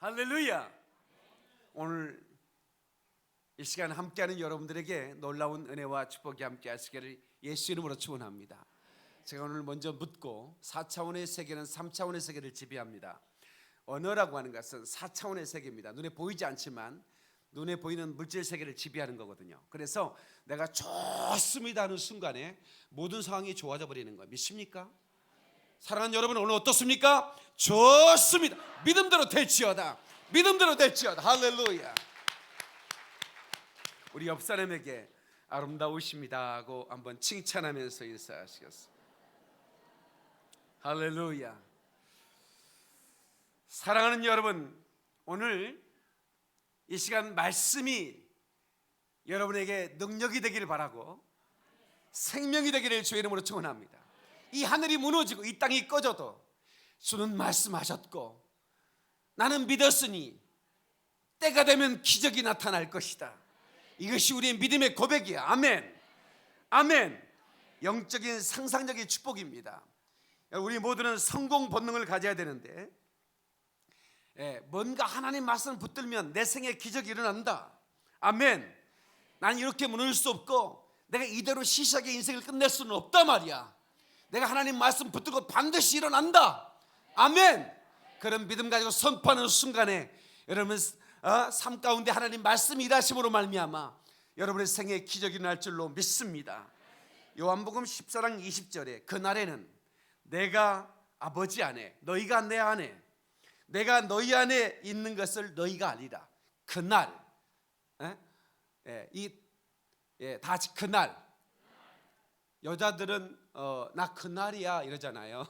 할렐루야. 오늘 이 시간 함께하는 여러분들에게 놀라운 은혜와 축복이 함께 하시기를 예수 이름으로 축원합니다. 제가 오늘 먼저 묻고 4차원의 세계는 3차원의 세계를 지배합니다. 언어라고 하는 것은 4차원의 세계입니다. 눈에 보이지 않지만 눈에 보이는 물질 세계를 지배하는 거거든요. 그래서 내가 좋습니다 하는 순간에 모든 상황이 좋아져 버리는 거 믿습니까? 사랑하는 여러분, 오늘 어떻습니까? 좋습니다. 믿음대로 될지어다. 믿음대로 될지어다. 할렐루야. 우리 옆 사람에게 아름다우십니다 하고 한번 칭찬하면서 인사하시겠습니다. 할렐루야. 사랑하는 여러분, 오늘 이 시간 말씀이 여러분에게 능력이 되기를 바라고 생명이 되기를 주의 이름으로 축원합니다. 이 하늘이 무너지고 이 땅이 꺼져도 주는 말씀하셨고 나는 믿었으니 때가 되면 기적이 나타날 것이다. 이것이 우리의 믿음의 고백이야. 아멘. 아멘. 영적인 상상적인 축복입니다. 우리 모두는 성공 본능을 가져야 되는데 뭔가 하나님 말씀을 붙들면 내 생에 기적이 일어난다. 아멘. 난 이렇게 무너질 수 없고 내가 이대로 시시하게 인생을 끝낼 수는 없단 말이야. 내가 하나님 말씀 붙들고 반드시 일어난다. 아멘. 그런 믿음 가지고 선포하는 순간에 여러분 삶 가운데 하나님 말씀이 일하심으로 말미암아 여러분의 생애에 기적이 날 줄로 믿습니다. 요한복음 14장 20절에 그날에는 내가 아버지 안에 너희가 내 안에 내가 너희 안에 있는 것을 너희가 알리라. 그날 다 같이 그날. 여자들은 나 그날이야 이러잖아요.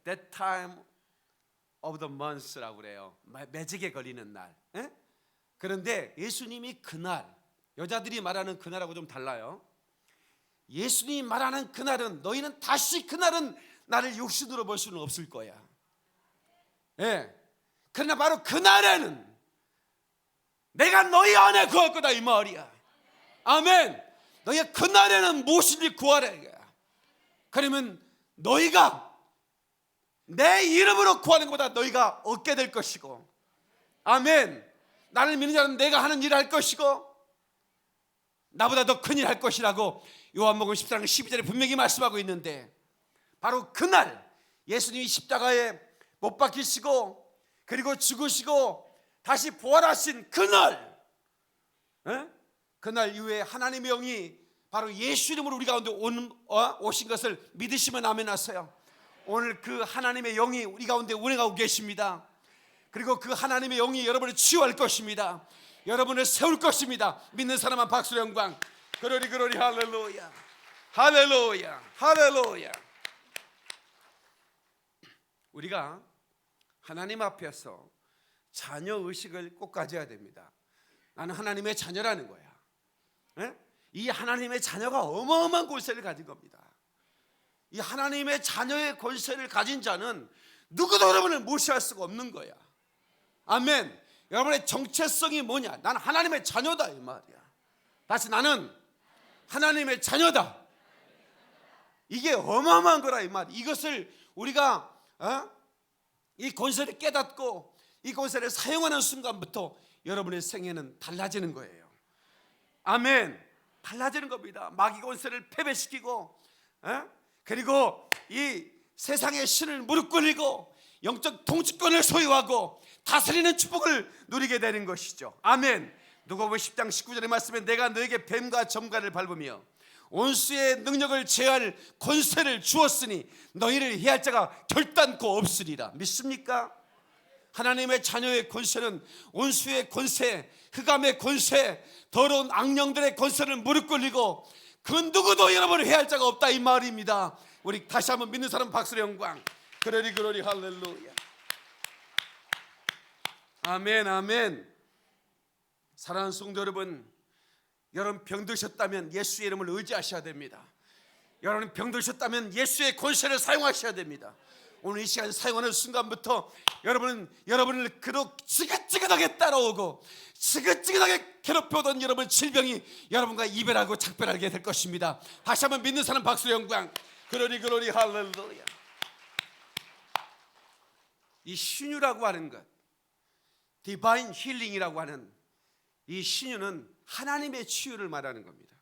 That time of the month라고 그래요. 매직에 걸리는 날. 그런데 예수님이 그날, 여자들이 말하는 그날하고 좀 달라요. 예수님이 말하는 그날은 너희는 다시 그날은 나를 육신으로 볼 수는 없을 거야. 그러나 바로 그날에는 내가 너희 안에 거할 거다 이 말이야. 아멘. 너희 그날에는 무엇인지 구하라 이거야. 그러면 너희가 내 이름으로 구하는 것보다 너희가 얻게 될 것이고, 아멘. 나를 믿는 자는 내가 하는 일을 할 것이고 나보다 더 큰 일 할 것이라고 요한복음 14장 12절에 분명히 말씀하고 있는데, 바로 그날 예수님이 십자가에 못 박히시고 그리고 죽으시고 다시 부활하신 그날, 그날 이후에 하나님의 영이 바로 예수 이름으로 우리 가운데 오신 것을 믿으시면 아멘 하세요. 오늘 그 하나님의 영이 우리 가운데 운행하고 계십니다. 그리고 그 하나님의 영이 여러분을 치유할 것입니다. 여러분을 세울 것입니다. 믿는 사람은 박수 영광. 그러리 그러리. 할렐루야. 할렐루야. 할렐루야. 우리가 하나님 앞에서 자녀 의식을 꼭 가져야 됩니다. 나는 하나님의 자녀라는 거야. 이 하나님의 자녀가 어마어마한 권세를 가진 겁니다. 이 하나님의 자녀의 권세를 가진 자는 누구도 여러분을 무시할 수가 없는 거야. 아멘. 여러분의 정체성이 뭐냐? 나는 하나님의 자녀다 이 말이야. 다시 나는 하나님의 자녀다. 이게 어마어마한 거라 이 말. 이것을 우리가 이 권세를 깨닫고 이 권세를 사용하는 순간부터 여러분의 생애는 달라지는 거예요. 아멘. 달라지는 겁니다. 마귀 권세를 패배시키고 그리고 이 세상의 신을 무릎 꿇리고 영적 통치권을 소유하고 다스리는 축복을 누리게 되는 것이죠. 아멘. 누가복음 10장 19절의 말씀에 내가 너에게 뱀과 점과를 밟으며 원수의 능력을 제할 권세를 주었으니 너희를 해할 자가 결단코 없으리라. 믿습니까? 하나님의 자녀의 권세는 원수의 권세, 흑암의 권세, 더러운 악령들의 권세를 무릎 꿇리고 그 누구도 여러분을 해할 자가 없다 이 말입니다. 우리 다시 한번 믿는 사람 박수의 영광. 그러리 그러리. 할렐루야. 아멘. 아멘. 사랑하는 성도 여러분, 여러분 병드셨다면 예수의 이름을 의지하셔야 됩니다. 여러분 병드셨다면 예수의 권세를 사용하셔야 됩니다. 오늘 이 시간 사용하는 순간부터 여러분을 그로 지긋지긋하게 따라오고 지긋지긋하게 괴롭혀오던 여러분 질병이 여러분과 이별하고 작별하게 될 것입니다. 다시 한번 믿는 사람 박수의 영광. 그러리 그러리. 할렐루야. 이 신유라고 하는 것, 디바인 힐링이라고 하는 이 신유는 하나님의 치유를 말하는 겁니다.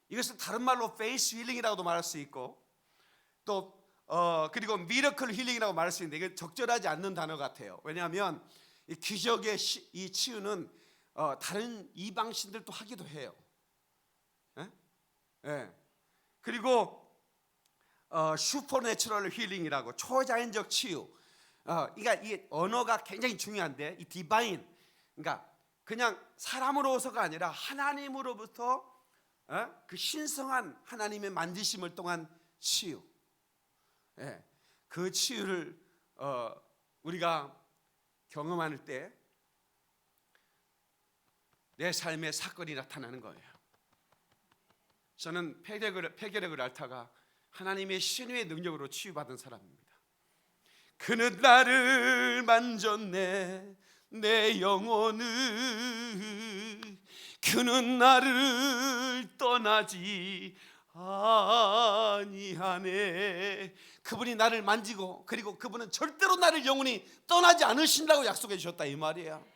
이것은 다른 말로 페이스 힐링이라고도 말할 수 있고, 또 그리고 미러클 힐링이라고 말할 수 있는데, 이게 적절하지 않는 단어 같아요. 왜냐하면 이 기적의 이 치유는 다른 이방신들도 하기도 해요. 예? 예. 그리고 슈퍼내추럴 힐링이라고, 초자연적 치유. 그러니까 이 언어가 굉장히 중요한데, 이 디바인, 그러니까 그냥 사람으로서가 아니라 하나님으로부터 그 신성한 하나님의 만지심을 통한 치유. 예, 그 치유를 우리가 경험할 때 내 삶의 사건이 나타나는 거예요. 저는 폐결핵을 앓다가 하나님의 신유의 능력으로 치유받은 사람입니다. 그는 나를 만졌네, 내 영혼을. 그는 나를 떠나지 아니하네. 그분이 나를 만지고, 그리고 그분은 절대로 나를 영원히 떠나지 않으신다고 약속해 주셨다, 이 말이에요.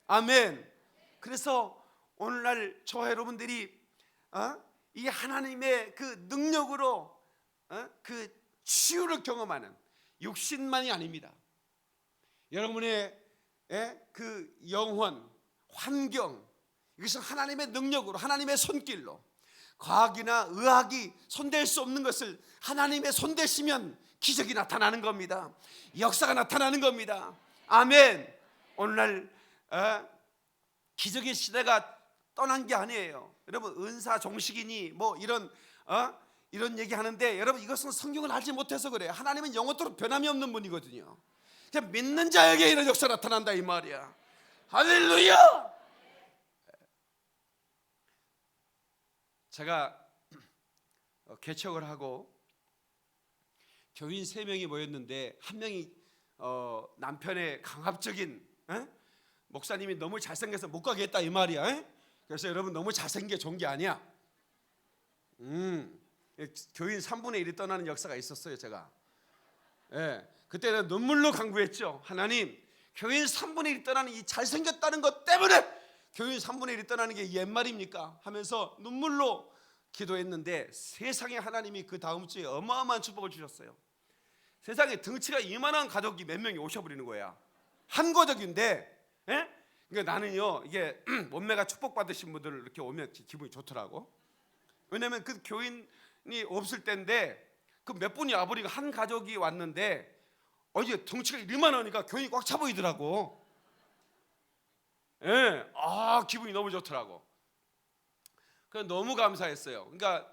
아멘. 그래서 오늘날 저와 여러분들이 이 하나님의 그 능력으로 그 치유를 경험하는, 육신만이 아닙니다. 여러분의 그 영혼, 환경, 이것은 하나님의 능력으로, 하나님의 손길로, 과학이나 의학이 손댈 수 없는 것을 하나님의 손대시면 기적이 나타나는 겁니다. 역사가 나타나는 겁니다. 아멘. 오늘날 기적의 시대가 떠난 게 아니에요. 여러분, 은사 종식이니 뭐 이런 얘기 하는데, 여러분, 이것은 성경을 알지 못해서 그래요. 하나님은 영원토록 변함이 없는 분이거든요. 그냥 믿는 자에게 이런 역사 나타난다, 이 말이야. 할렐루야. 제가 개척을 하고 교인 3명이 모였는데, 한 명이 남편의 강압적인 목사님이 너무 잘생겨서 못 가게 했다, 이 말이야. 그래서 여러분, 너무 잘생겨 좋은 게 아니야. 교인 3분의 1이 떠나는 역사가 있었어요, 제가. 그때는 눈물로 간구했죠. 하나님, 교인 3분의 1이 떠나는 이 잘생겼다는 것 때문에 교인 3분의 1이 떠나는 게 옛말입니까? 하면서 눈물로 기도했는데, 세상에 하나님이 그 다음 주에 어마어마한 축복을 주셨어요. 세상에 덩치가 이만한 가족이 몇 명이 오셔버리는 거야. 한 가족인데. 그러니까 나는요, 이게 몸매가 축복받으신 분들 이렇게 오면 기분이 좋더라고. 왜냐면 그 교인이 없을 때인데, 그 몇 분이 와버리고 한 가족이 왔는데, 이제 덩치가 이만하니까 교인이 꽉 차 보이더라고. 기분이 너무 좋더라고. 그래서 너무 감사했어요. 그러니까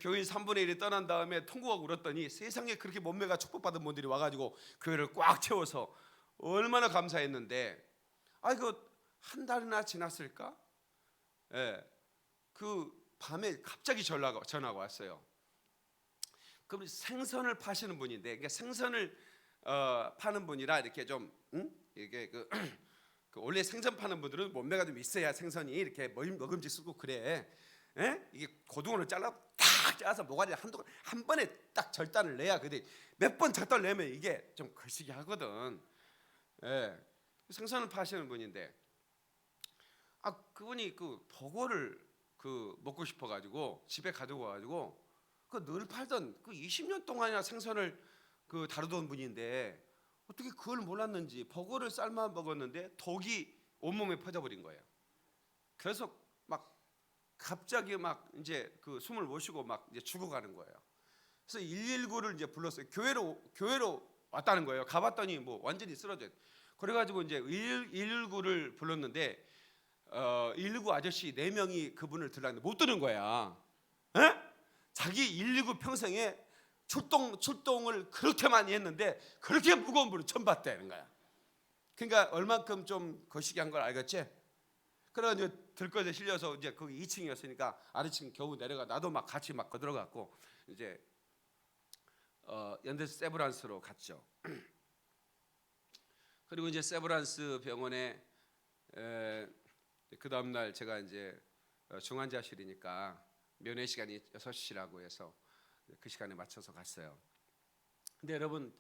교인 3분의 1이 떠난 다음에 통곡하고 울었더니, 세상에 그렇게 몸매가 축복받은 분들이 와가지고 교회를 꽉 채워서 얼마나 감사했는데, 그 한 달이나 지났을까? 그 밤에 갑자기 전화가 왔어요. 그럼 생선을 파시는 분인데, 그러니까 생선을 파는 분이라 이렇게 좀 이게 그 원래 생선 파는 분들은 몸매가 좀 있어야 생선이 이렇게 먹음직스럽고 그래. 이게 고등어를 딱 잘라서 모가지 한 번에 딱 절단을 내야. 근데 몇 번 절단을 내면 이게 좀 거시기 하거든. 생선을 파시는 분인데, 그분이 그 버거를 먹고 싶어가지고 집에 가지고 와가지고 늘 팔던 20년 동안이나 생선을 다루던 분인데, 어떻게 그걸 몰랐는지 버거를 삶아 먹었는데 독이 온몸에 퍼져버린 거예요. 그래서 막 갑자기 막 이제 숨을 못 쉬고 막 이제 죽어가는 거예요. 그래서 119를 이제 불렀어요. 교회로 왔다는 거예요. 가봤더니 뭐 완전히 쓰러져. 그래가지고 이제 119를 불렀는데 119 아저씨 4명이 그분을 들라는데 못 드는 거야. 자기 119 평생에 출동을 그렇게 많이 했는데 그렇게 무거운 분을 처음 봤다는 거야. 그러니까 얼만큼 좀 거시기 한 걸 알겠지? 그래가지고 들것에 실려서 이제 거기 2층이었으니까 아래층 겨우 내려가. 나도 막 같이 막 거들어갔고 이제 연대 세브란스로 갔죠. 그리고 이제 세브란스 병원에 그 다음 날 제가 이제 중환자실이니까 면회 시간이 6시라고 해서 그 시간에 맞춰서 갔어요. 근데 여러분,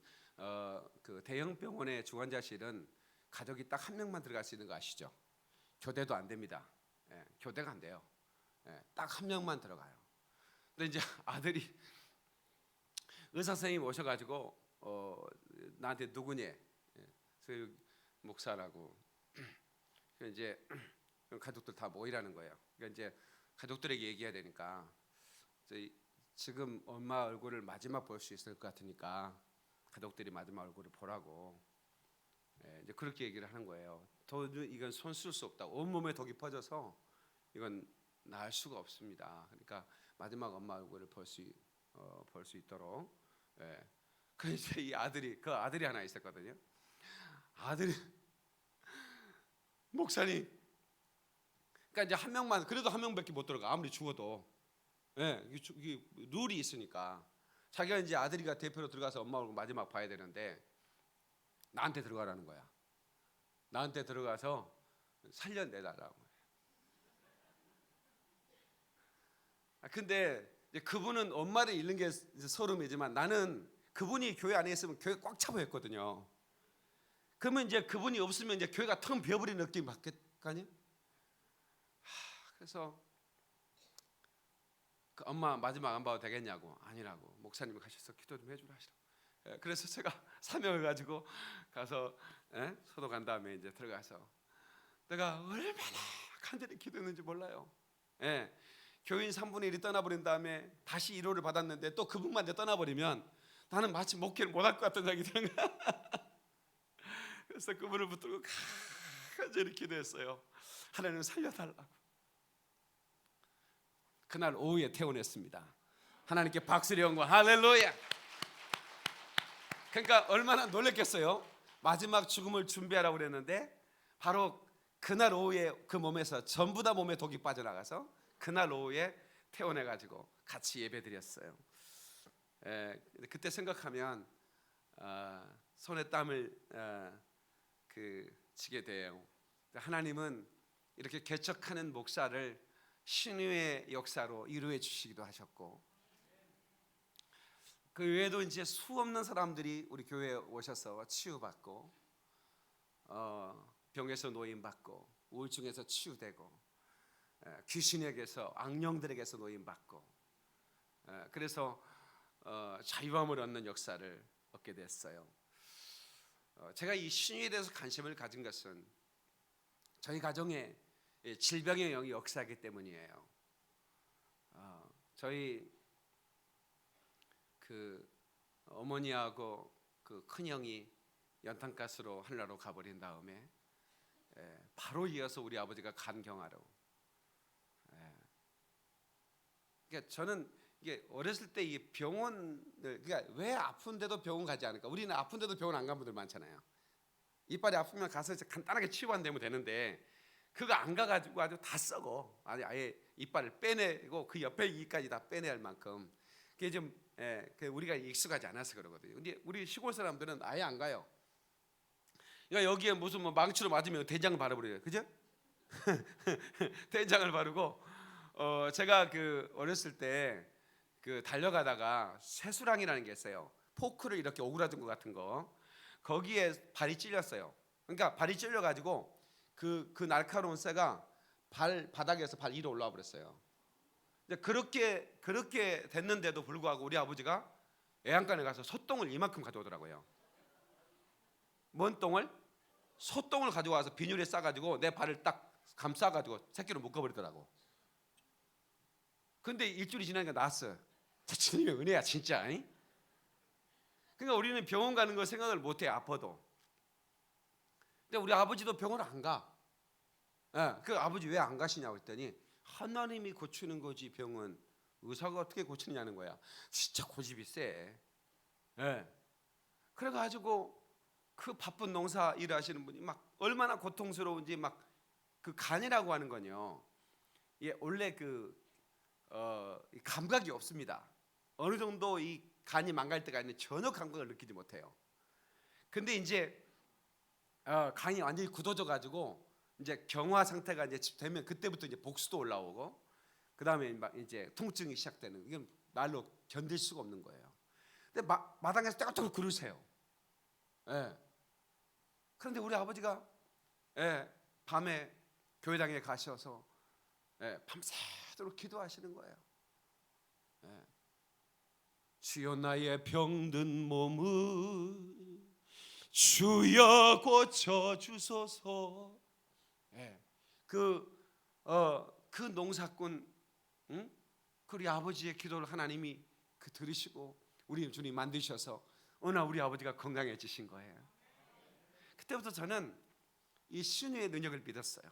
그 대형 병원의 중환자실은 가족이 딱 한 명만 들어갈 수 있는 거 아시죠? 교대도 안 됩니다. 예, 교대가 안 돼요. 예, 딱 한 명만 들어가요. 근데 이제 아들이 의사 선생님 오셔가지고 나한테 누구니? 예, 그 목사라고. 이제 가족들 다 모이라는 거예요. 그러니까 이제 가족들에게 얘기해야 되니까 지금 엄마 얼굴을 마지막 볼 수 있을 것 같으니까 가족들이 마지막 얼굴을 보라고. 예, 이제 그렇게 얘기를 하는 거예요. 도저히 이건 손 쓸 수 없다. 온 몸에 독이 퍼져서 이건 나을 수가 없습니다. 그러니까 마지막 엄마 얼굴을 볼 수 있도록. 예. 그래서 이 아들이 하나 있었거든요. 아들이 목사님. 그러니까 이제 한 명만 그래도 한 명밖에 못 들어가 아무리 죽어도. 예, 이게 룰이 있으니까 자기가 이제 아들이가 대표로 들어가서 엄마 얼굴 마지막 봐야 되는데 나한테 들어가라는 거야. 나한테 들어가서 살려내달라고. 근데 이제 그분은 엄마를 잃는 게 서름이지만 나는 그분이 교회 안에 있으면 교회 꽉 차 보였거든요. 그러면 이제 그분이 없으면 이제 교회가 텅 비어버린 느낌 받겠거니? 그래서 그 엄마 마지막 안 봐도 되겠냐고. 아니라고. 목사님이 가셔서 기도 좀 해주라 하시라고. 그래서 제가 사명을 가지고 가서 소독한 다음에 이제 들어가서 내가 얼마나 간절히 기도했는지 몰라요. 교인 3분의 1이 떠나버린 다음에 다시 위로를 받았는데 또 그분만 떠나버리면 나는 마치 목회를 못할 것 같은 생각이 드는 거야. 그래서 그분을 붙들고 간절히 기도했어요. 하나님 살려달라고. 그날 오후에 퇴원했습니다. 하나님께 박수를 영광. 할렐루야. 그러니까 얼마나 놀랬겠어요. 마지막 죽음을 준비하라고 그랬는데 바로 그날 오후에 그 몸에서 전부 다 몸에 독이 빠져나가서 그날 오후에 퇴원해가지고 같이 예배드렸어요. 그때 생각하면 손에 땀을 치게 돼요. 하나님은 이렇게 개척하는 목사를 신유의 역사로 이루어 주시기도 하셨고, 그 외에도 이제 수 없는 사람들이 우리 교회에 오셔서 치유받고, 병에서 노임받고, 우울증에서 치유되고, 귀신에게서 악령들에게서 노임받고, 그래서 자유함을 얻는 역사를 얻게 됐어요. 제가 이 신유에 대해서 관심을 가진 것은 저희 가정에 질병의 영이 역사하기 때문이에요. 저희 그 어머니하고 그 큰형이 연탄가스로 하늘나라로 가버린 다음에 바로 이어서 우리 아버지가 간경화로. 그러니까 저는 이게 어렸을 때 이 병원을, 그러니까 왜 아픈데도 병원 가지 않을까? 우리는 아픈데도 병원 안 간 분들 많잖아요. 이빨이 아프면 가서 간단하게 치료만 되면 되는데 그거 안 가가지고 아주 다 썩어. 아예 이빨을 빼내고 그 옆에 이까지 다 빼내야 할 만큼 그게 좀 우리가 익숙하지 않아서 그러거든요. 근데 우리 시골 사람들은 아예 안 가요. 그러니까 여기에 무슨 뭐 망치로 맞으면 된장 바르버려요, 그죠? 된장을 바르고 제가 그 어렸을 때 그 달려가다가 쇠수랑이라는 게 있어요. 포크를 이렇게 오그라든 것 같은 거, 거기에 발이 찔렸어요. 그러니까 발이 찔려가지고 그 날카로운 쇠가 발 바닥에서 발 위로 올라와 버렸어요. 그렇게 됐는데도 불구하고 우리 아버지가 애양간에 가서 소똥을 이만큼 가져오더라고요. 뭔 똥을? 소똥을 가져와서 비닐에 싸가지고 내 발을 딱 감싸가지고 새끼로 묶어버리더라고. 근데 일주일이 지나니까 나았어요. 주님의 은혜야 진짜. 그러니까 우리는 병원 가는 거 생각을 못해, 아파도. 근데 우리 아버지도 병원 안 가. 그 아버지 왜 안 가시냐고 했더니 하나님이 고치는 거지 병은 의사가 어떻게 고치느냐는 거야. 진짜 고집이 세. 그래가지고 그 바쁜 농사 일하시는 분이 막 얼마나 고통스러운지, 막 그 간이라고 하는 건요, 원래 감각이 없습니다. 어느 정도 이 간이 망갈 때가 있는데 전혀 감각을 느끼지 못해요. 근데 이제 간이 완전히 굳어져 가지고 이제 경화 상태가 이제 되면 그때부터 이제 복수도 올라오고, 그 다음에 이제 통증이 시작되는, 이건 말로 견딜 수가 없는 거예요. 근데 마당에서 떼거떼고 그러세요. 예. 그런데 우리 아버지가 밤에 교회당에 가셔서 밤새도록 기도하시는 거예요. 주여 나의 병든 몸을 주여 고쳐주소서. 그 농사꾼, 그 우리 아버지의 기도를 하나님이 들으시고 우리 주님 만드셔서 어느 날 우리 아버지가 건강해지신 거예요. 그때부터 저는 이 신유의 능력을 믿었어요.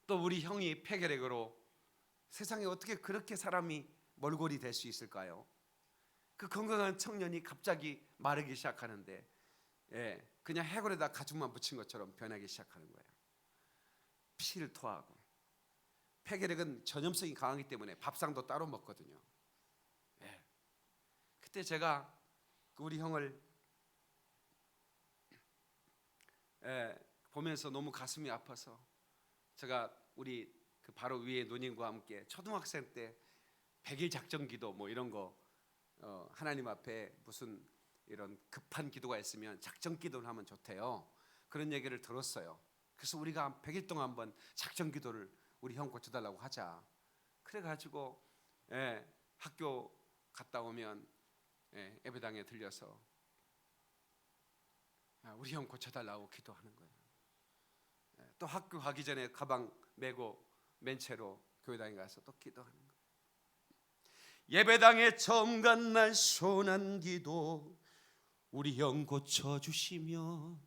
또 우리 형이 폐결핵으로 세상에 어떻게 그렇게 사람이 몰골이 될 수 있을까요? 그 건강한 청년이 갑자기 마르기 시작하는데 그냥 해골에다 가죽만 붙인 것처럼 변하기 시작하는 거예요. 피를 토하고. 폐결핵은 전염성이 강하기 때문에 밥상도 따로 먹거든요. 그때 제가 우리 형을 보면서 너무 가슴이 아파서 제가 우리 그 바로 위에 누님과 함께 초등학생 때 100일 작전 기도 뭐 이런 거 하나님 앞에 무슨 이런 급한 기도가 있으면 작전 기도를 하면 좋대요. 그런 얘기를 들었어요. 그래서 우리가 100일 동안 한번 작전 기도를 우리 형 고쳐달라고 하자. 그래가지고 학교 갔다 오면 예배당에 들려서 우리 형 고쳐달라고 기도하는 거예요. 또 학교 가기 전에 가방 메고 맨 채로 교회당에 가서 또 기도하는 거예요. 예배당에 처음 간 날 소원한 기도, 우리 형 고쳐주시면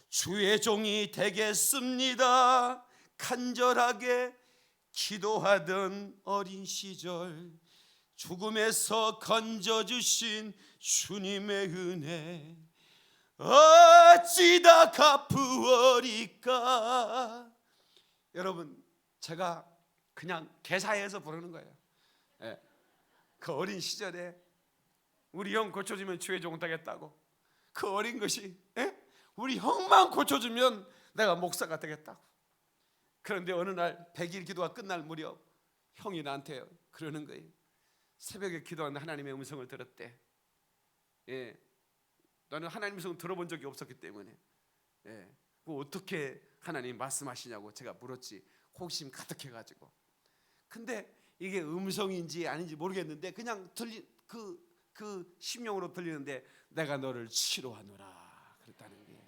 주의 종이 되겠습니다. 간절하게 기도하던 어린 시절, 죽음에서 건져주신 주님의 은혜 어찌 다 갚으리까. 여러분, 제가 그냥 개사해서 부르는 거예요. 그 어린 시절에 우리 형 고쳐주면 주의 종 되겠다고. 그 어린 것이 우리 형만 고쳐주면 내가 목사가 되겠다고. 그런데 어느 날 100일 기도가 끝날 무렵 형이 나한테 그러는 거예요. 새벽에 기도하는데 하나님의 음성을 들었대. 나는 하나님의 음성을 들어본 적이 없었기 때문에 어떻게 하나님 말씀하시냐고 제가 물었지. 호기심 가득해가지고. 근데 이게 음성인지 아닌지 모르겠는데 그냥 그 심령으로 들리는데 내가 너를 치료하노라 그랬다는 거예요.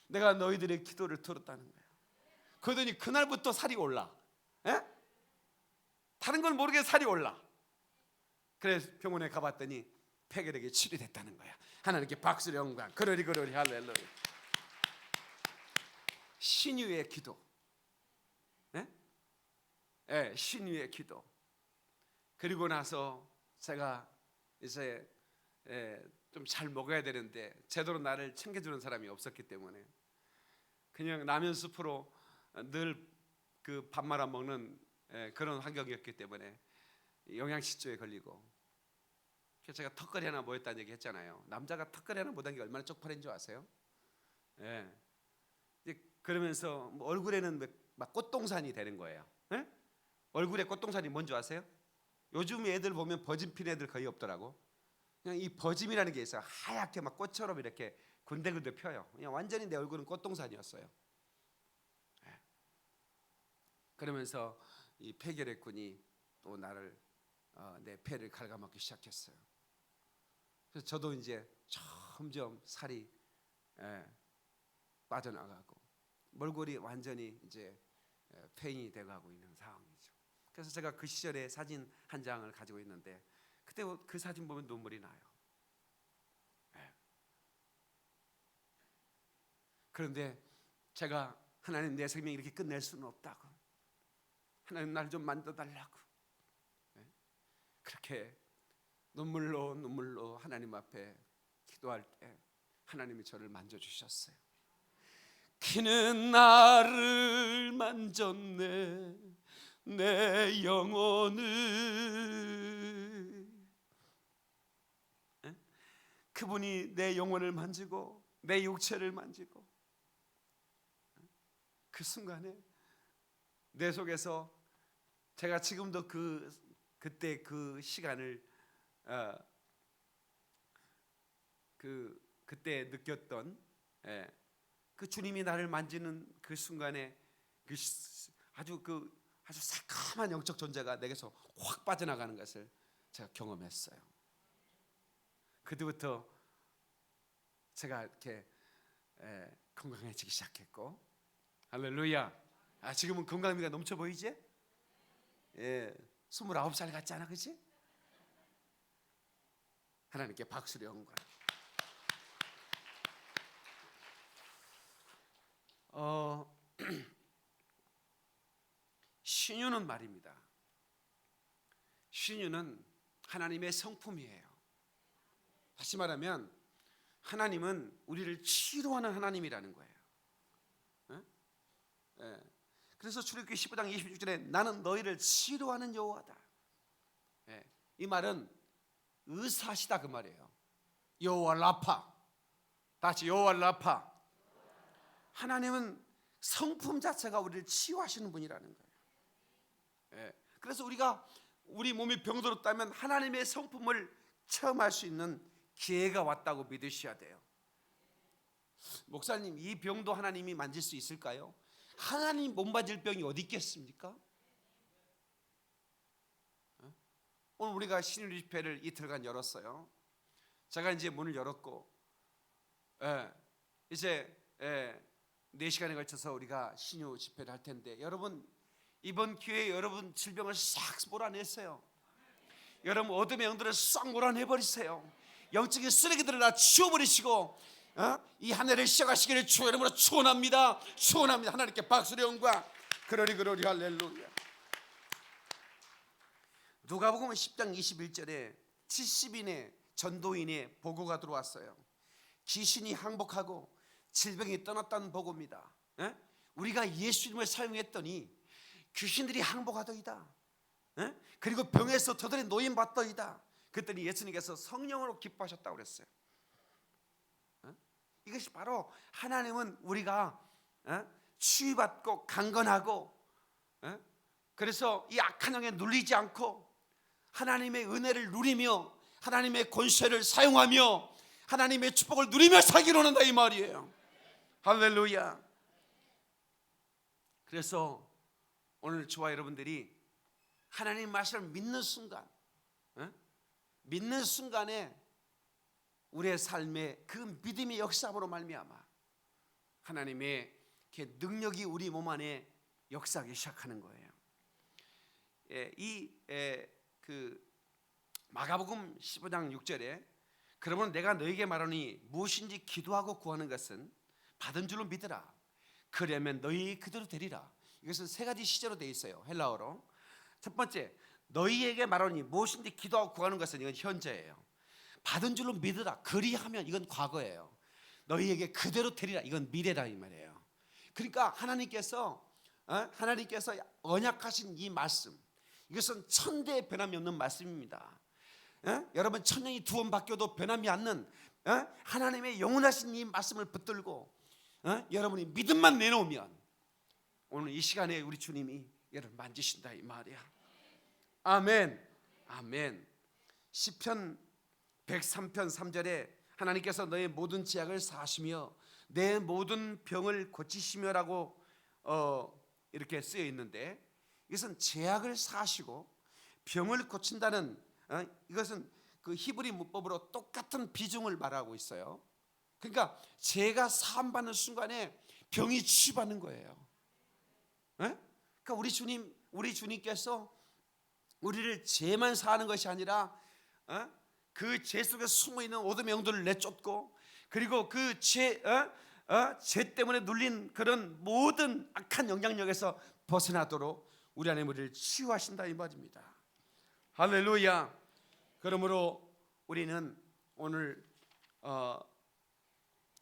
내가 너희들의 기도를 들었다는 거예요. 그러더니 그날부터 살이 올라. 다른 건 모르게 살이 올라. 그래서 병원에 가봤더니 폐결핵이 치료됐다는 거야. 하나님께 박수를 영광. 그러리 할렐루야. 신유의 기도. 신유의 기도. 그리고 나서 제가 이제 좀 잘 먹어야 되는데 제대로 나를 챙겨주는 사람이 없었기 때문에 그냥 라면 스프로 늘 그 밥 말아 먹는 그런 환경이었기 때문에 영양실조에 걸리고. 그래서 제가 턱걸이 하나 모였다는 얘기 했잖아요. 남자가 턱걸이 하나 못한 게 얼마나 쪽팔린 줄 아세요? 그러면서 뭐 얼굴에는 막 꽃동산이 되는 거예요. 얼굴에 꽃동산이 뭔지 아세요? 요즘 애들 보면 버짐 핀 애들 거의 없더라고. 그냥 이 버짐이라는 게 있어요. 하얗게 막 꽃처럼 이렇게 군데군데 펴요. 그냥 완전히 내 얼굴은 꽃동산이었어요. 그러면서 이 폐결핵군이 또 나를 내 폐를 갉아먹기 시작했어요. 그래서 저도 이제 점점 살이 빠져나가고 몰골이 완전히 이제 폐인이 돼가고 있는 상황이죠. 그래서 제가 그 시절에 사진 한 장을 가지고 있는데 그때 그 사진 보면 눈물이 나요. 그런데 제가 하나님 내 생명 이렇게 끝낼 수는 없다고. 하나님 날 좀 만져달라고. 그렇게 눈물로 하나님 앞에 기도할 때 하나님이 저를 만져주셨어요. 그는 나를 만졌네 내 영혼을. 그분이 내 영혼을 만지고 내 육체를 만지고 그 순간에 내 속에서 제가 지금도 그때 그 시간을 그때 느꼈던 그 주님이 나를 만지는 그 순간에 아주 새카만 영적 존재가 내게서 확 빠져나가는 것을 제가 경험했어요. 그때부터 제가 이렇게 건강해지기 시작했고, 할렐루야. 지금은 건강미가 넘쳐 보이지? 29살 같지 않아, 그치? 하나님께 박수를 한 거야. 신유는 말입니다. 신유는 하나님의 성품이에요. 다시 말하면 하나님은 우리를 치료하는 하나님이라는 거예요. 그래서 출애굽기 15장 26절에 나는 너희를 치료하는 여호와다. 이 말은 의사시다 그 말이에요. 여호와 라파. 다시 여호와 라파. 하나님은 성품 자체가 우리를 치유하시는 분이라는 거예요. 그래서 우리가 우리 몸이 병들었다면 하나님의 성품을 체험할 수 있는 기회가 왔다고 믿으셔야 돼요. 목사님, 이 병도 하나님이 만질 수 있을까요? 하나님 못 만질 병이 어디 있겠습니까? 오늘 우리가 신유 집회를 이틀간 열었어요. 제가 이제 문을 열었고, 이제 4시간에 걸쳐서 우리가 신유 집회를 할 텐데, 여러분 이번 기회에 여러분 질병을 싹 몰아냈어요. 여러분 어둠의 영들을 싹 몰아내버리세요. 영적인 쓰레기들을 다 치워버리시고 이 한 해를 시작하시기를 주의 이름으로 축원합니다. 축원합니다. 하나님께 박수를 영광. 그러리 할렐루야. 누가복음 10장 21절에 70인의 전도인의 보고가 들어왔어요. 귀신이 항복하고 질병이 떠났다는 보고입니다. 우리가 예수님을 사용했더니 귀신들이 항복하더이다. 그리고 병에서 저들이 노인받더이다. 그랬더니 예수님께서 성령으로 기뻐하셨다고 그랬어요. 이것이 바로 하나님은 우리가 치유받고 강건하고 그래서 이 악한 영에 눌리지 않고 하나님의 은혜를 누리며 하나님의 권세를 사용하며 하나님의 축복을 누리며 살기로 한다 이 말이에요. 할렐루야. 그래서 오늘 저와 여러분들이 하나님 말씀을 믿는 순간에 우리의 삶에 그 믿음의 역사함으로 말미암아 하나님의 능력이 우리 몸 안에 역사하기 시작하는 거예요. 그 마가복음 15장 6절에 그러면 내가 너에게 말하니 무엇인지 기도하고 구하는 것은 받은 줄로 믿으라. 그러면 너희 그대로 되리라. 이것은 3가지 시제로 되어 있어요. 헬라어로. 첫 번째, 너희에게 말하니 무엇인지 기도하고 구하는 것은 이건 현재예요. 받은 줄로 믿으라. 그리하면 이건 과거예요. 너희에게 그대로 되리라. 이건 미래다 이 말이에요. 그러니까 하나님께서 언약하신 이 말씀, 이것은 천대의 변함이 없는 말씀입니다. 여러분 천년이 2번 바뀌어도 변함이 않는 하나님의 영원하신 이 말씀을 붙들고 여러분이 믿음만 내놓으면 오늘 이 시간에 우리 주님이 여러분 만지신다 이 말이야. 아멘. 아멘. 시편 103편 3절에 하나님께서 너의 모든 죄악을 사하시며 내 모든 병을 고치시며라고 이렇게 쓰여 있는데, 이것은 죄악을 사하시고 병을 고친다는 이것은 그 히브리 문법으로 똑같은 비중을 말하고 있어요. 그러니까 죄가 사함받는 순간에 병이 치유받는 거예요. 그러니까 우리 주님께서 우리를 죄만 사하는 것이 아니라 그 죄 속에 숨어있는 어둠의 영들을 내쫓고, 그리고 그 죄 때문에 눌린 그런 모든 악한 영향력에서 벗어나도록 우리 안에 우리를 치유하신다 이 말입니다. 할렐루야. 그러므로 우리는 오늘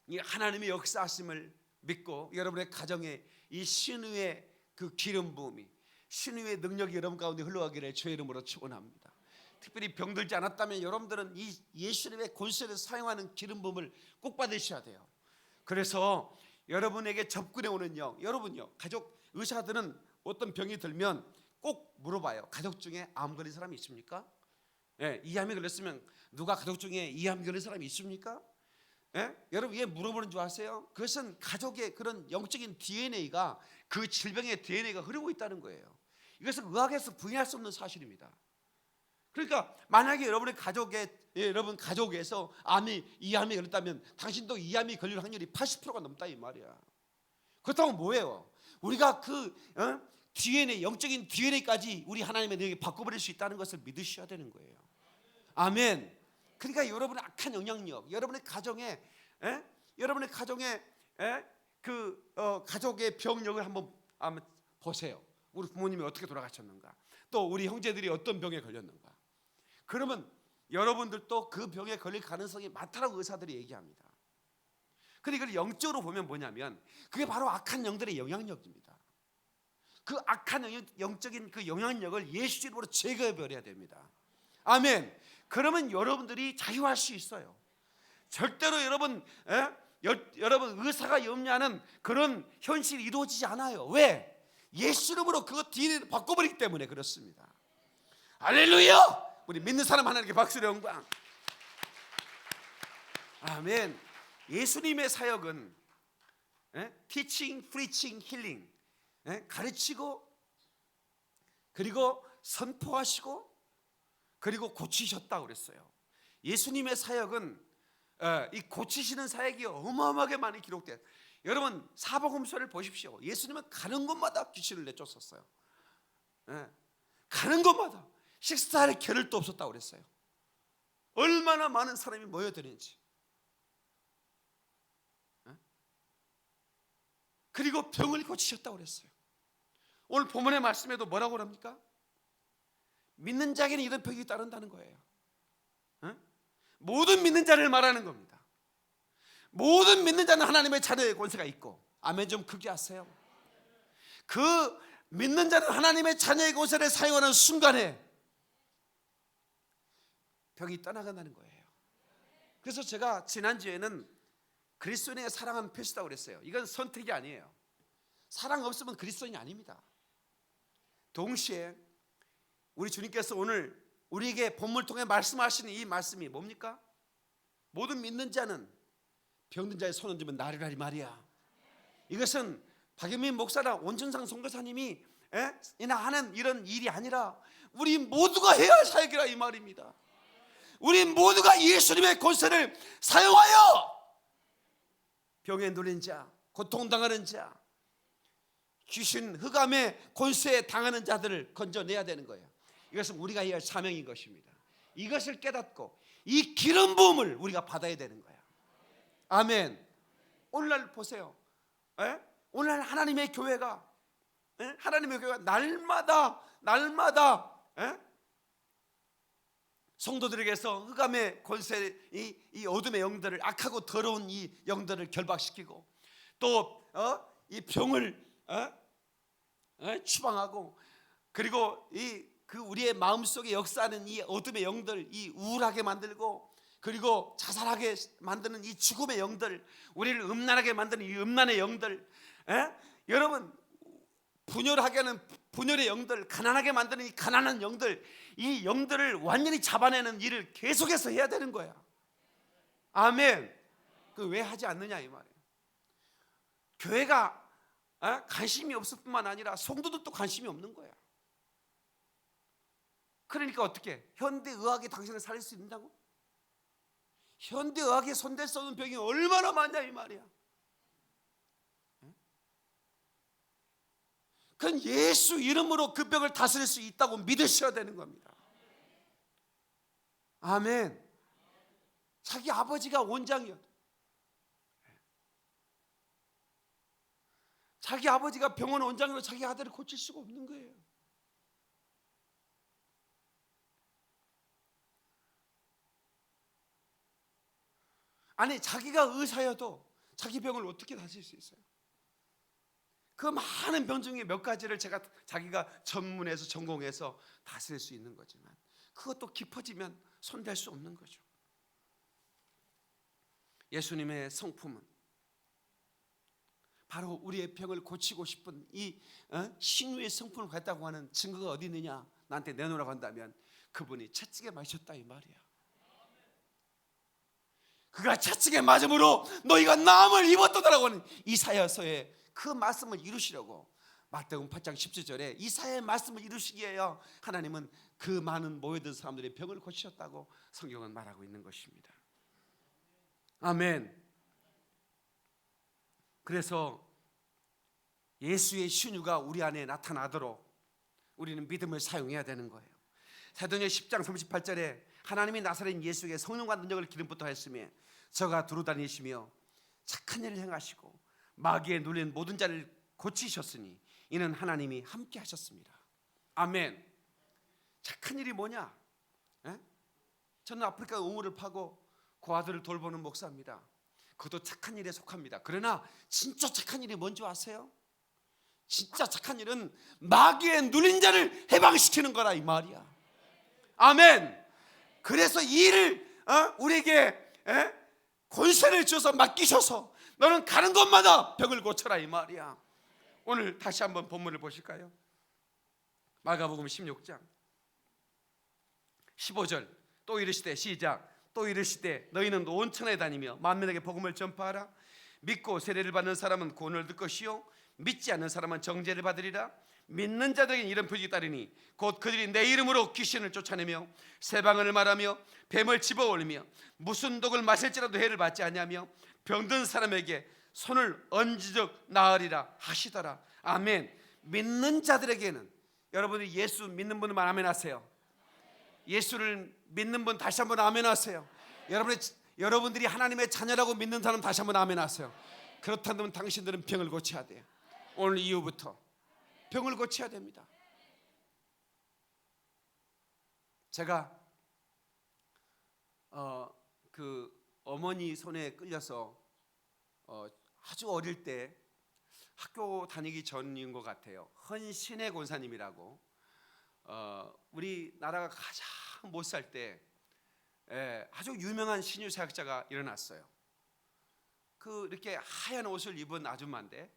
이 하나님의 역사하심을 믿고 여러분의 가정에 이 신유의 그 기름 부음이, 신유의 능력이 여러분 가운데 흘러가기를 주의 이름으로 축원합니다. 특별히 병들지 않았다면 여러분들은 이 예수님의 권세를 사용하는 기름 부음을 꼭 받으셔야 돼요. 그래서 여러분에게 접근해 오는 영, 여러분요, 가족 의사들은 어떤 병이 들면 꼭 물어봐요. 가족 중에 암 걸린 사람이 있습니까? 이암이 걸렸으면 누가 가족 중에 이암 걸린 사람이 있습니까? 여러분 왜 물어보는 줄 아세요? 그것은 가족의 그런 영적인 DNA가, 그 질병의 DNA가 흐르고 있다는 거예요. 이것은 의학에서 부인할 수 없는 사실입니다. 그러니까 만약에 여러분의 여러분 가족에서 이암이 걸렸다면 당신도 이암이 걸릴 확률이 80%가 넘다 이 말이야. 그렇다면 뭐예요? 우리가 그 DNA, 영적인 DNA까지 우리 하나님의 능력이 바꿔버릴 수 있다는 것을 믿으셔야 되는 거예요. 아멘. 그러니까 여러분의 악한 영향력, 여러분의 가정의 가족의 병력을 한번 보세요. 우리 부모님이 어떻게 돌아가셨는가, 또 우리 형제들이 어떤 병에 걸렸는가. 그러면 여러분들도 그 병에 걸릴 가능성이 많다라고 의사들이 얘기합니다. 근데 이걸 영적으로 보면 뭐냐면 그게 바로 악한 영들의 영향력입니다. 그 악한 영적인 그 영향력을 예수 이름으로 제거해 버려야 됩니다. 아멘. 그러면 여러분들이 자유할 수 있어요. 절대로 여러분 의사가 염려하는 그런 현실이 이루어지지 않아요. 왜? 예수 이름으로 그거 DNA를 바꿔버리기 때문에 그렇습니다. 할렐루야! 우리 믿는 사람 하나님께 박수를 영광. 아멘. 예수님의 사역은 teaching, preaching, healing, 가르치고 그리고 선포하시고 그리고 고치셨다고 그랬어요. 예수님의 사역은 이 고치시는 사역이 어마어마하게 많이 기록돼요. 여러분 사복음서를 보십시오. 예수님은 가는 곳마다 귀신을 내쫓았어요. 가는 곳마다 식사할 겨를도 없었다고 그랬어요. 얼마나 많은 사람이 모여드는지. 그리고 병을 고치셨다고 그랬어요. 오늘 본문의 말씀에도 뭐라고 합니까? 믿는 자에게는 이런 병이 따른다는 거예요. 모든 믿는 자를 말하는 겁니다. 모든 믿는 자는 하나님의 자녀의 권세가 있고, 아멘 좀 크게 하세요. 그 믿는 자는 하나님의 자녀의 권세를 사용하는 순간에 병이 떠나간다는 거예요. 그래서 제가 지난주에는 그리스도인의 사랑은 필수다고 그랬어요. 이건 선택이 아니에요. 사랑 없으면 그리스도인이 아닙니다. 동시에 우리 주님께서 오늘 우리에게 본문을 통해 말씀하시는 이 말씀이 뭡니까? 모든 믿는 자는 병든 자의 손 얹으면 나으리라 이 말이야. 이것은 박영민 목사랑 원준상 선교사님이 하는 이런 일이 아니라 우리 모두가 해야 할 사역이라 이 말입니다. 우리 모두가 예수님의 권세를 사용하여 병에 눌린 자, 고통당하는 자, 귀신 흑암의 권세에 당하는 자들을 건져내야 되는 거예요. 이것은 우리가 해야 할 사명인 것입니다. 이것을 깨닫고 이 기름 부음을 우리가 받아야 되는 거예요. 아멘. 오늘날 보세요. 오늘날 하나님의 교회가 날마다 성도들에게서 흑암의 권세, 이 어둠의 영들을, 악하고 더러운 이 영들을 결박시키고 또 이 병을 추방하고, 그리고 그 우리의 마음속에 역사하는 이 어둠의 영들, 이 우울하게 만들고 그리고 자살하게 만드는 이 죽음의 영들, 우리를 음란하게 만드는 이 음란의 영들, 여러분 분열하게 하는 분열의 영들, 가난하게 만드는 이 가난한 영들, 이 영들을 완전히 잡아내는 일을 계속해서 해야 되는 거야. 아멘. 그 왜 하지 않느냐 이 말이에요. 교회가 관심이 없을 뿐만 아니라 성도들도 관심이 없는 거야. 그러니까 어떻게? 현대의학이 당신을 살릴 수 있다고? 현대의학에 손댈 수 없는 병이 얼마나 많냐 이 말이야. 그건 예수 이름으로 그 병을 다스릴 수 있다고 믿으셔야 되는 겁니다. 아멘. 자기 아버지가 원장이었다. 자기 아버지가 병원 원장으로 자기 아들을 고칠 수가 없는 거예요. 아니 자기가 의사여도 자기 병을 어떻게 다스릴 수 있어요? 그 많은 병 중에 몇 가지를 자기가 전문해서 전공해서 다스릴 수 있는 거지만 그것도 깊어지면 손댈 수 없는 거죠. 예수님의 성품은 바로 우리의 병을 고치고 싶은 이 신유의 성품을 갖다고 하는 증거가 어디 있느냐? 나한테 내놓으라고 한다면 그분이 채찍에 맞으셨다 이 말이야. 그가 채찍에 맞음으로 너희가 나음을 입었도다라고 하는 이사야서의 그 말씀을 이루시려고 마태복음 8장 17절에 이사야의 말씀을 이루시기에요 하나님은 그 많은 모여든 사람들의 병을 고치셨다고 성경은 말하고 있는 것입니다. 아멘. 그래서 예수의 신유가 우리 안에 나타나도록 우리는 믿음을 사용해야 되는 거예요. 사도행전 10장 38절에 하나님이 나사렛 예수에게 성령과 능력을 기름부터 하였으며 저가 두루다니시며 착한 일을 행하시고 마귀에 눌린 모든 자를 고치셨으니 이는 하나님이 함께 하셨습니다. 아멘. 착한 일이 뭐냐? 저는 아프리카 우물을 파고 그 아들을 돌보는 목사입니다. 그것도 착한 일에 속합니다. 그러나 진짜 착한 일이 뭔지 아세요? 진짜 착한 일은 마귀에 눌린 자를 해방시키는 거라 이 말이야. 아멘. 그래서 이 일을 우리에게 권세를 주셔서 맡기셔서 너는 가는 곳마다 병을 고쳐라 이 말이야. 오늘 다시 한번 본문을 보실까요? 마가복음 16장 15절 또 이르시되 시작 또 이르시되 너희는 온 천하에 다니며 만민에게 복음을 전파하라. 믿고 세례를 받는 사람은 구원을 얻을 것이요 믿지 않는 사람은 정죄를 받으리라. 믿는 자들에게는 이런 표징이 따르니 곧 그들이 내 이름으로 귀신을 쫓아내며 새방언을 말하며 뱀을 집어올리며 무슨 독을 마실지라도 해를 받지 아니하며 병든 사람에게 손을 얹은즉 나으리라 하시더라. 아멘. 믿는 자들에게는 여러분이 예수 믿는 분은 아멘 하세요. 예수를 믿는 분 다시 한번 아멘 하세요. 여러분들이 하나님의 자녀라고 믿는 사람 다시 한번 아멘 하세요. 그렇다면 당신들은 병을 고쳐야 돼요. 오늘 이후부터 병을 고쳐야 됩니다. 제가 그 어머니 손에 끌려서 아주 어릴 때 학교 다니기 전인 것 같아요. 헌신의 권사님이라고 우리나라가 가장 못 살 때 아주 유명한 신유 사역자가 일어났어요. 그 이렇게 하얀 옷을 입은 아줌마인데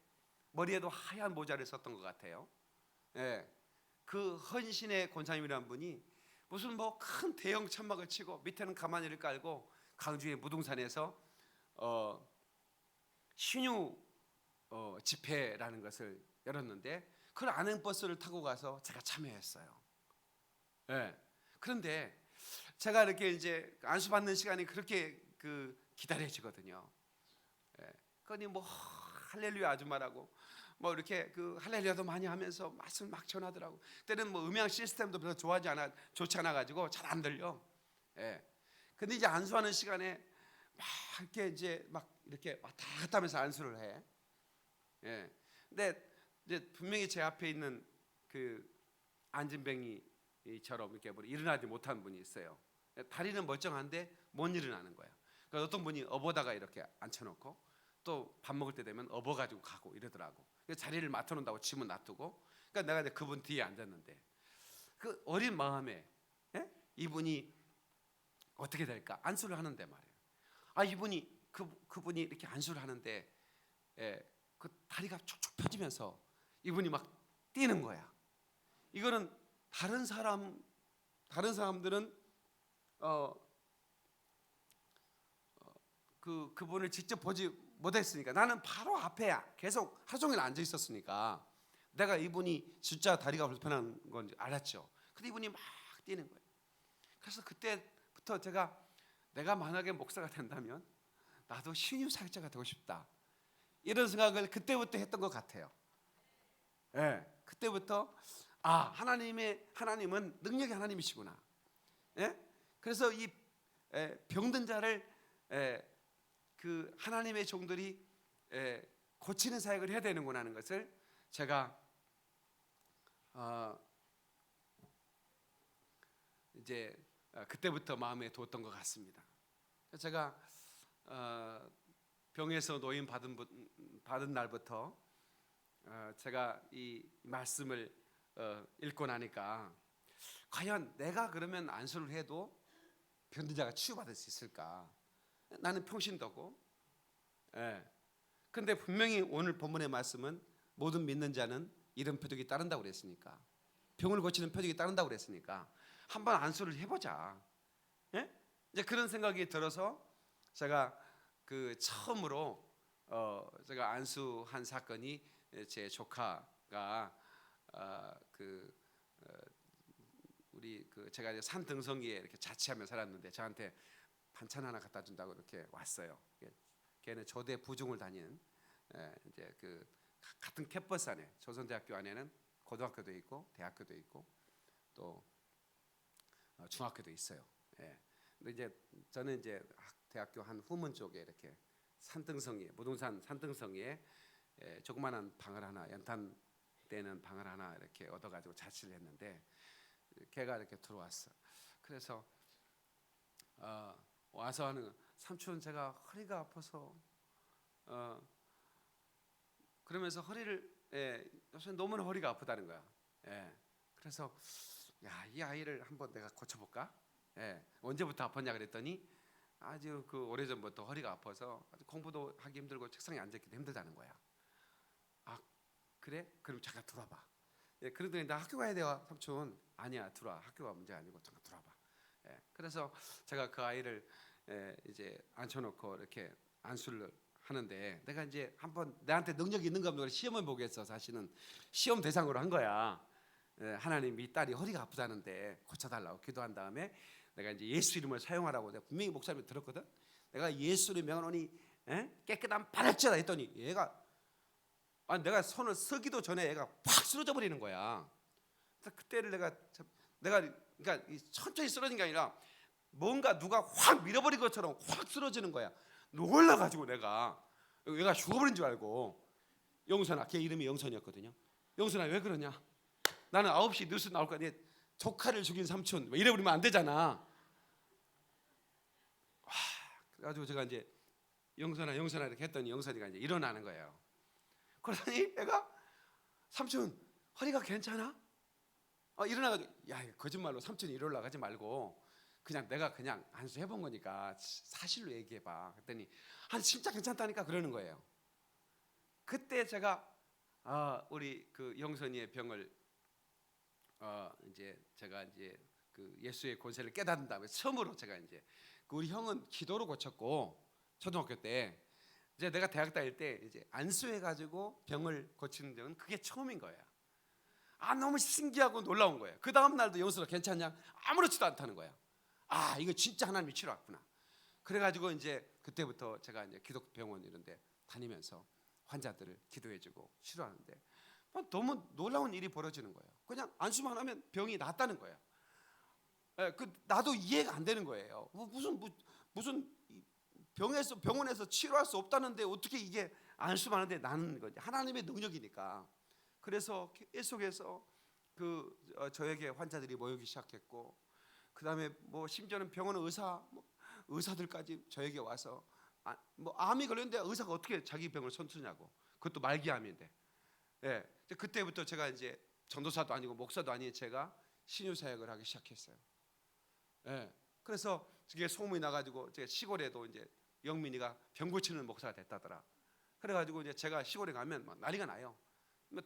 머리에도 하얀 모자를 썼던 것 같아요. 그 헌신의 권사님이라는 분이 무슨 뭐 큰 대형 천막을 치고 밑에는 가마니를 깔고 강주의 무등산에서 신유 집회라는 것을 열었는데 그 안행 버스를 타고 가서 제가 참여했어요. 그런데 제가 이렇게 이제 안수받는 시간이 그렇게 기다려지거든요. 그러니 뭐 할렐루야 아줌마라고 뭐 이렇게 그 할렐루야도 많이 하면서 말씀을 막 전하더라고. 그때는 뭐 음향 시스템도 별로 좋지 않아 가지고 잘 안 들려. 근데 이제 안수하는 시간에 막 이렇게 이제 막 이렇게 왔다 갔다 하면서 안수를 해. 근데 이제 분명히 제 앞에 있는 그 안진뱅이처럼 이렇게 일어나지 못한 분이 있어요. 다리는 멀쩡한데 못 일어나는 거예요. 그래서 어떤 분이 업어다가 이렇게 앉혀놓고 또 밥 먹을 때 되면 업어가지고 가고 이러더라고. 자리를 맡아놓는다고 치면 놔두고. 그러니까 내가 이제 그분 뒤에 앉았는데 그 어린 마음에 이분이 어떻게 될까 안수를 하는데 말이에요. 이분이 그분이 이렇게 안수를 하는데 그 다리가 축축 펴지면서 이분이 막 뛰는 거야. 이거는 다른 사람들은 그분을 직접 보지 못했으니까 나는 바로 앞에 계속 하루 종일 앉아 있었으니까 내가 이분이 진짜 다리가 불편한 건지 알았죠. 근데 이분이 막 뛰는 거예요. 그래서 그때부터 내가 만약에 목사가 된다면 나도 신유 사역자가 되고 싶다 이런 생각을 그때부터 했던 것 같아요. 그때부터 하나님은 능력의 하나님이시구나. 그래서 이 병든 자를 그 하나님의 종들이 고치는 사역을 해야 되는구나 하는 것을 제가 이제 그때부터 마음에 두었던 것 같습니다. 제가 병에서 노임 받은 날부터 제가 이 말씀을 읽고 나니까 과연 내가 그러면 안수를 해도 병든 자가 치유받을 수 있을까? 나는 평신도고. 그런데 분명히 오늘 본문의 말씀은 모든 믿는 자는 이런 표적이 따른다고 그랬으니까 병을 고치는 표적이 따른다고 그랬으니까 한번 안수를 해보자. 이제 그런 생각이 들어서 제가 그 처음으로 제가 안수한 사건이 제 조카가 우리 제가 이제 산 등성이에 이렇게 자취하며 살았는데 저한테 반찬 하나 갖다 준다고 이렇게 왔어요. 걔는 조대 부중을 다니는 이제 같은 캠퍼스 안에 조선대학교 안에는 고등학교도 있고 대학교도 있고 또 중학교도 있어요. 근데 이제 저는 이제 대학교 한 후문 쪽에 이렇게 산등성이에 무등산 산등성이에 조그마한 방을 하나 연탄 되는 방을 하나 이렇게 얻어가지고 자취를 했는데 걔가 이렇게 들어왔어. 그래서 와서 하는 삼촌 제가 허리가 아파서 그러면서 허리를 요새 너무 허리가 아프다는 거야. 그래서 야, 이 아이를 한번 내가 고쳐볼까? 언제부터 아팠냐 그랬더니 아주 오래전부터 허리가 아파서 아주 공부도 하기 힘들고 책상에 앉아있기도 힘들다는 거야. 아 그래? 그럼 잠깐 들어와봐. 그러더니 나 학교 가야 돼요 삼촌. 아니야 들어와. 학교가 문제가 아니고 잠깐 들어와봐. 그래서 제가 그 아이를 이제 앉혀놓고 이렇게 안수를 하는데 내가 이제 한번 나한테 능력이 있는가 없는가 시험을 보겠어. 사실은 시험 대상으로 한 거야. 하나님이 딸이 허리가 아프다는데 고쳐달라고 기도한 다음에 내가 이제 예수 이름을 사용하라고 내가 분명히 목사님이 들었거든. 내가 예수를 명하노니 깨끗한 발할지어다 했더니 얘가 내가 손을 쓰기도 전에 얘가 확 쓰러져 버리는 거야. 그때를 내가 그러니까 천천히 쓰러진 게 아니라 뭔가 누가 확 밀어버린 것처럼 확 쓰러지는 거야. 놀라가지고 내가 얘가 죽어버린 줄 알고 영선아, 걔 이름이 영선이었거든요. 영선아 왜 그러냐? 나는 9시 뉴스 나올 거야. 내 조카를 죽인 삼촌 이래 버리면 안 되잖아. 그래가지고 제가 이제 영선아 이렇게 했더니 영선이가 이제 일어나는 거예요. 그러더니 애가 삼촌 허리가 괜찮아? 일어나가지고 야 거짓말로 삼촌이 이러려고 하지 말고 내가 그냥 안수해본 거니까 사실로 얘기해봐. 그랬더니 진짜 괜찮다니까 그러는 거예요. 그때 제가 우리 영선이의 병을 이제 제가 이제 예수의 권세를 깨닫는 다음에 처음으로 제가 이제 우리 형은 기도로 고쳤고 초등학교 때 이제 내가 대학 다닐 때 이제 안수해가지고 병을 고치는 적은 그게 처음인 거예요. 너무 신기하고 놀라운 거예요. 그 다음 날도 영수가 괜찮냐? 아무렇지도 않다는 거예요. 이거 진짜 하나님이 치료했구나. 그래가지고 이제 그때부터 제가 이제 기독병원 이런데 다니면서 환자들을 기도해주고 치료하는데 너무 놀라운 일이 벌어지는 거예요. 그냥 안수만 하면 병이 낫다는 거예요. 나도 이해가 안 되는 거예요. 무슨 병원에서 치료할 수 없다는데 어떻게 이게 안수만 하는데 나는 거지. 하나님의 능력이니까. 그래서 계속해서 저에게 환자들이 모이기 시작했고, 그 다음에 심지어는 병원 의사들까지 저에게 와서 암이 걸렸는데 의사가 어떻게 자기 병을 손쓰냐고. 그것도 말기암인데. 그때부터 제가 이제 전도사도 아니고 목사도 아닌 제가 신유 사역을 하기 시작했어요. 그래서 이게 소문이 나가지고 제가 시골에도 이제 영민이가 병 고치는 목사가 됐다더라. 그래가지고 이제 제가 시골에 가면 막 난리가 나요.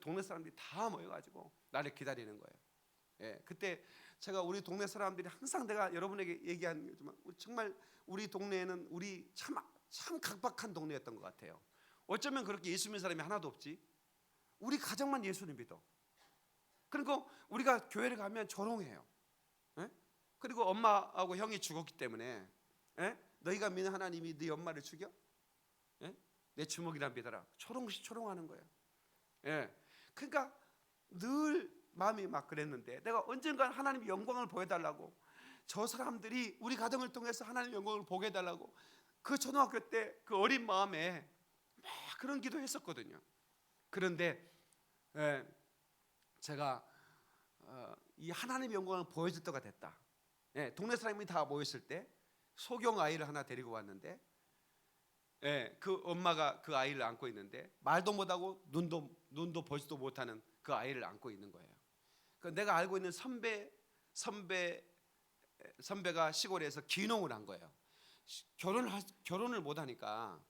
동네 사람들이 다 모여가지고 나를 기다리는 거예요. 그때 제가 우리 동네 사람들이 항상 내가 여러분에게 얘기한 거지만 정말 우리 동네에는 우리 참 각박한 동네였던 것 같아요. 어쩌면 그렇게 예수 믿는 사람이 하나도 없지. 우리 가정만 예수를 믿어. 그리고 우리가 교회를 가면 조롱해요. 그리고 엄마하고 형이 죽었기 때문에 너희가 믿는 하나님이 네 엄마를 죽여? 내 주먹이란 믿어라. 조롱하는 거예요. 그러니까 늘 마음이 막 그랬는데 내가 언젠가 하나님의 영광을 보여달라고 저 사람들이 우리 가정을 통해서 하나님의 영광을 보게 해달라고 그 초등학교 때 그 어린 마음에 막 그런 기도했었거든요. 그런데 제가 이 하나님의 영광을 보여줄 때가 됐다. 동네 사람이 다 모였을 때 소경 아이를 하나 데리고 왔는데 그 엄마가 그 아이를 안고 있는데 말도 못하고 눈도 보지도 못하는 그 아이를 안고 있는 거예요. 내가 알고 있는 선배가 시골에서 귀농을 한 거예요. 결혼을 못하니까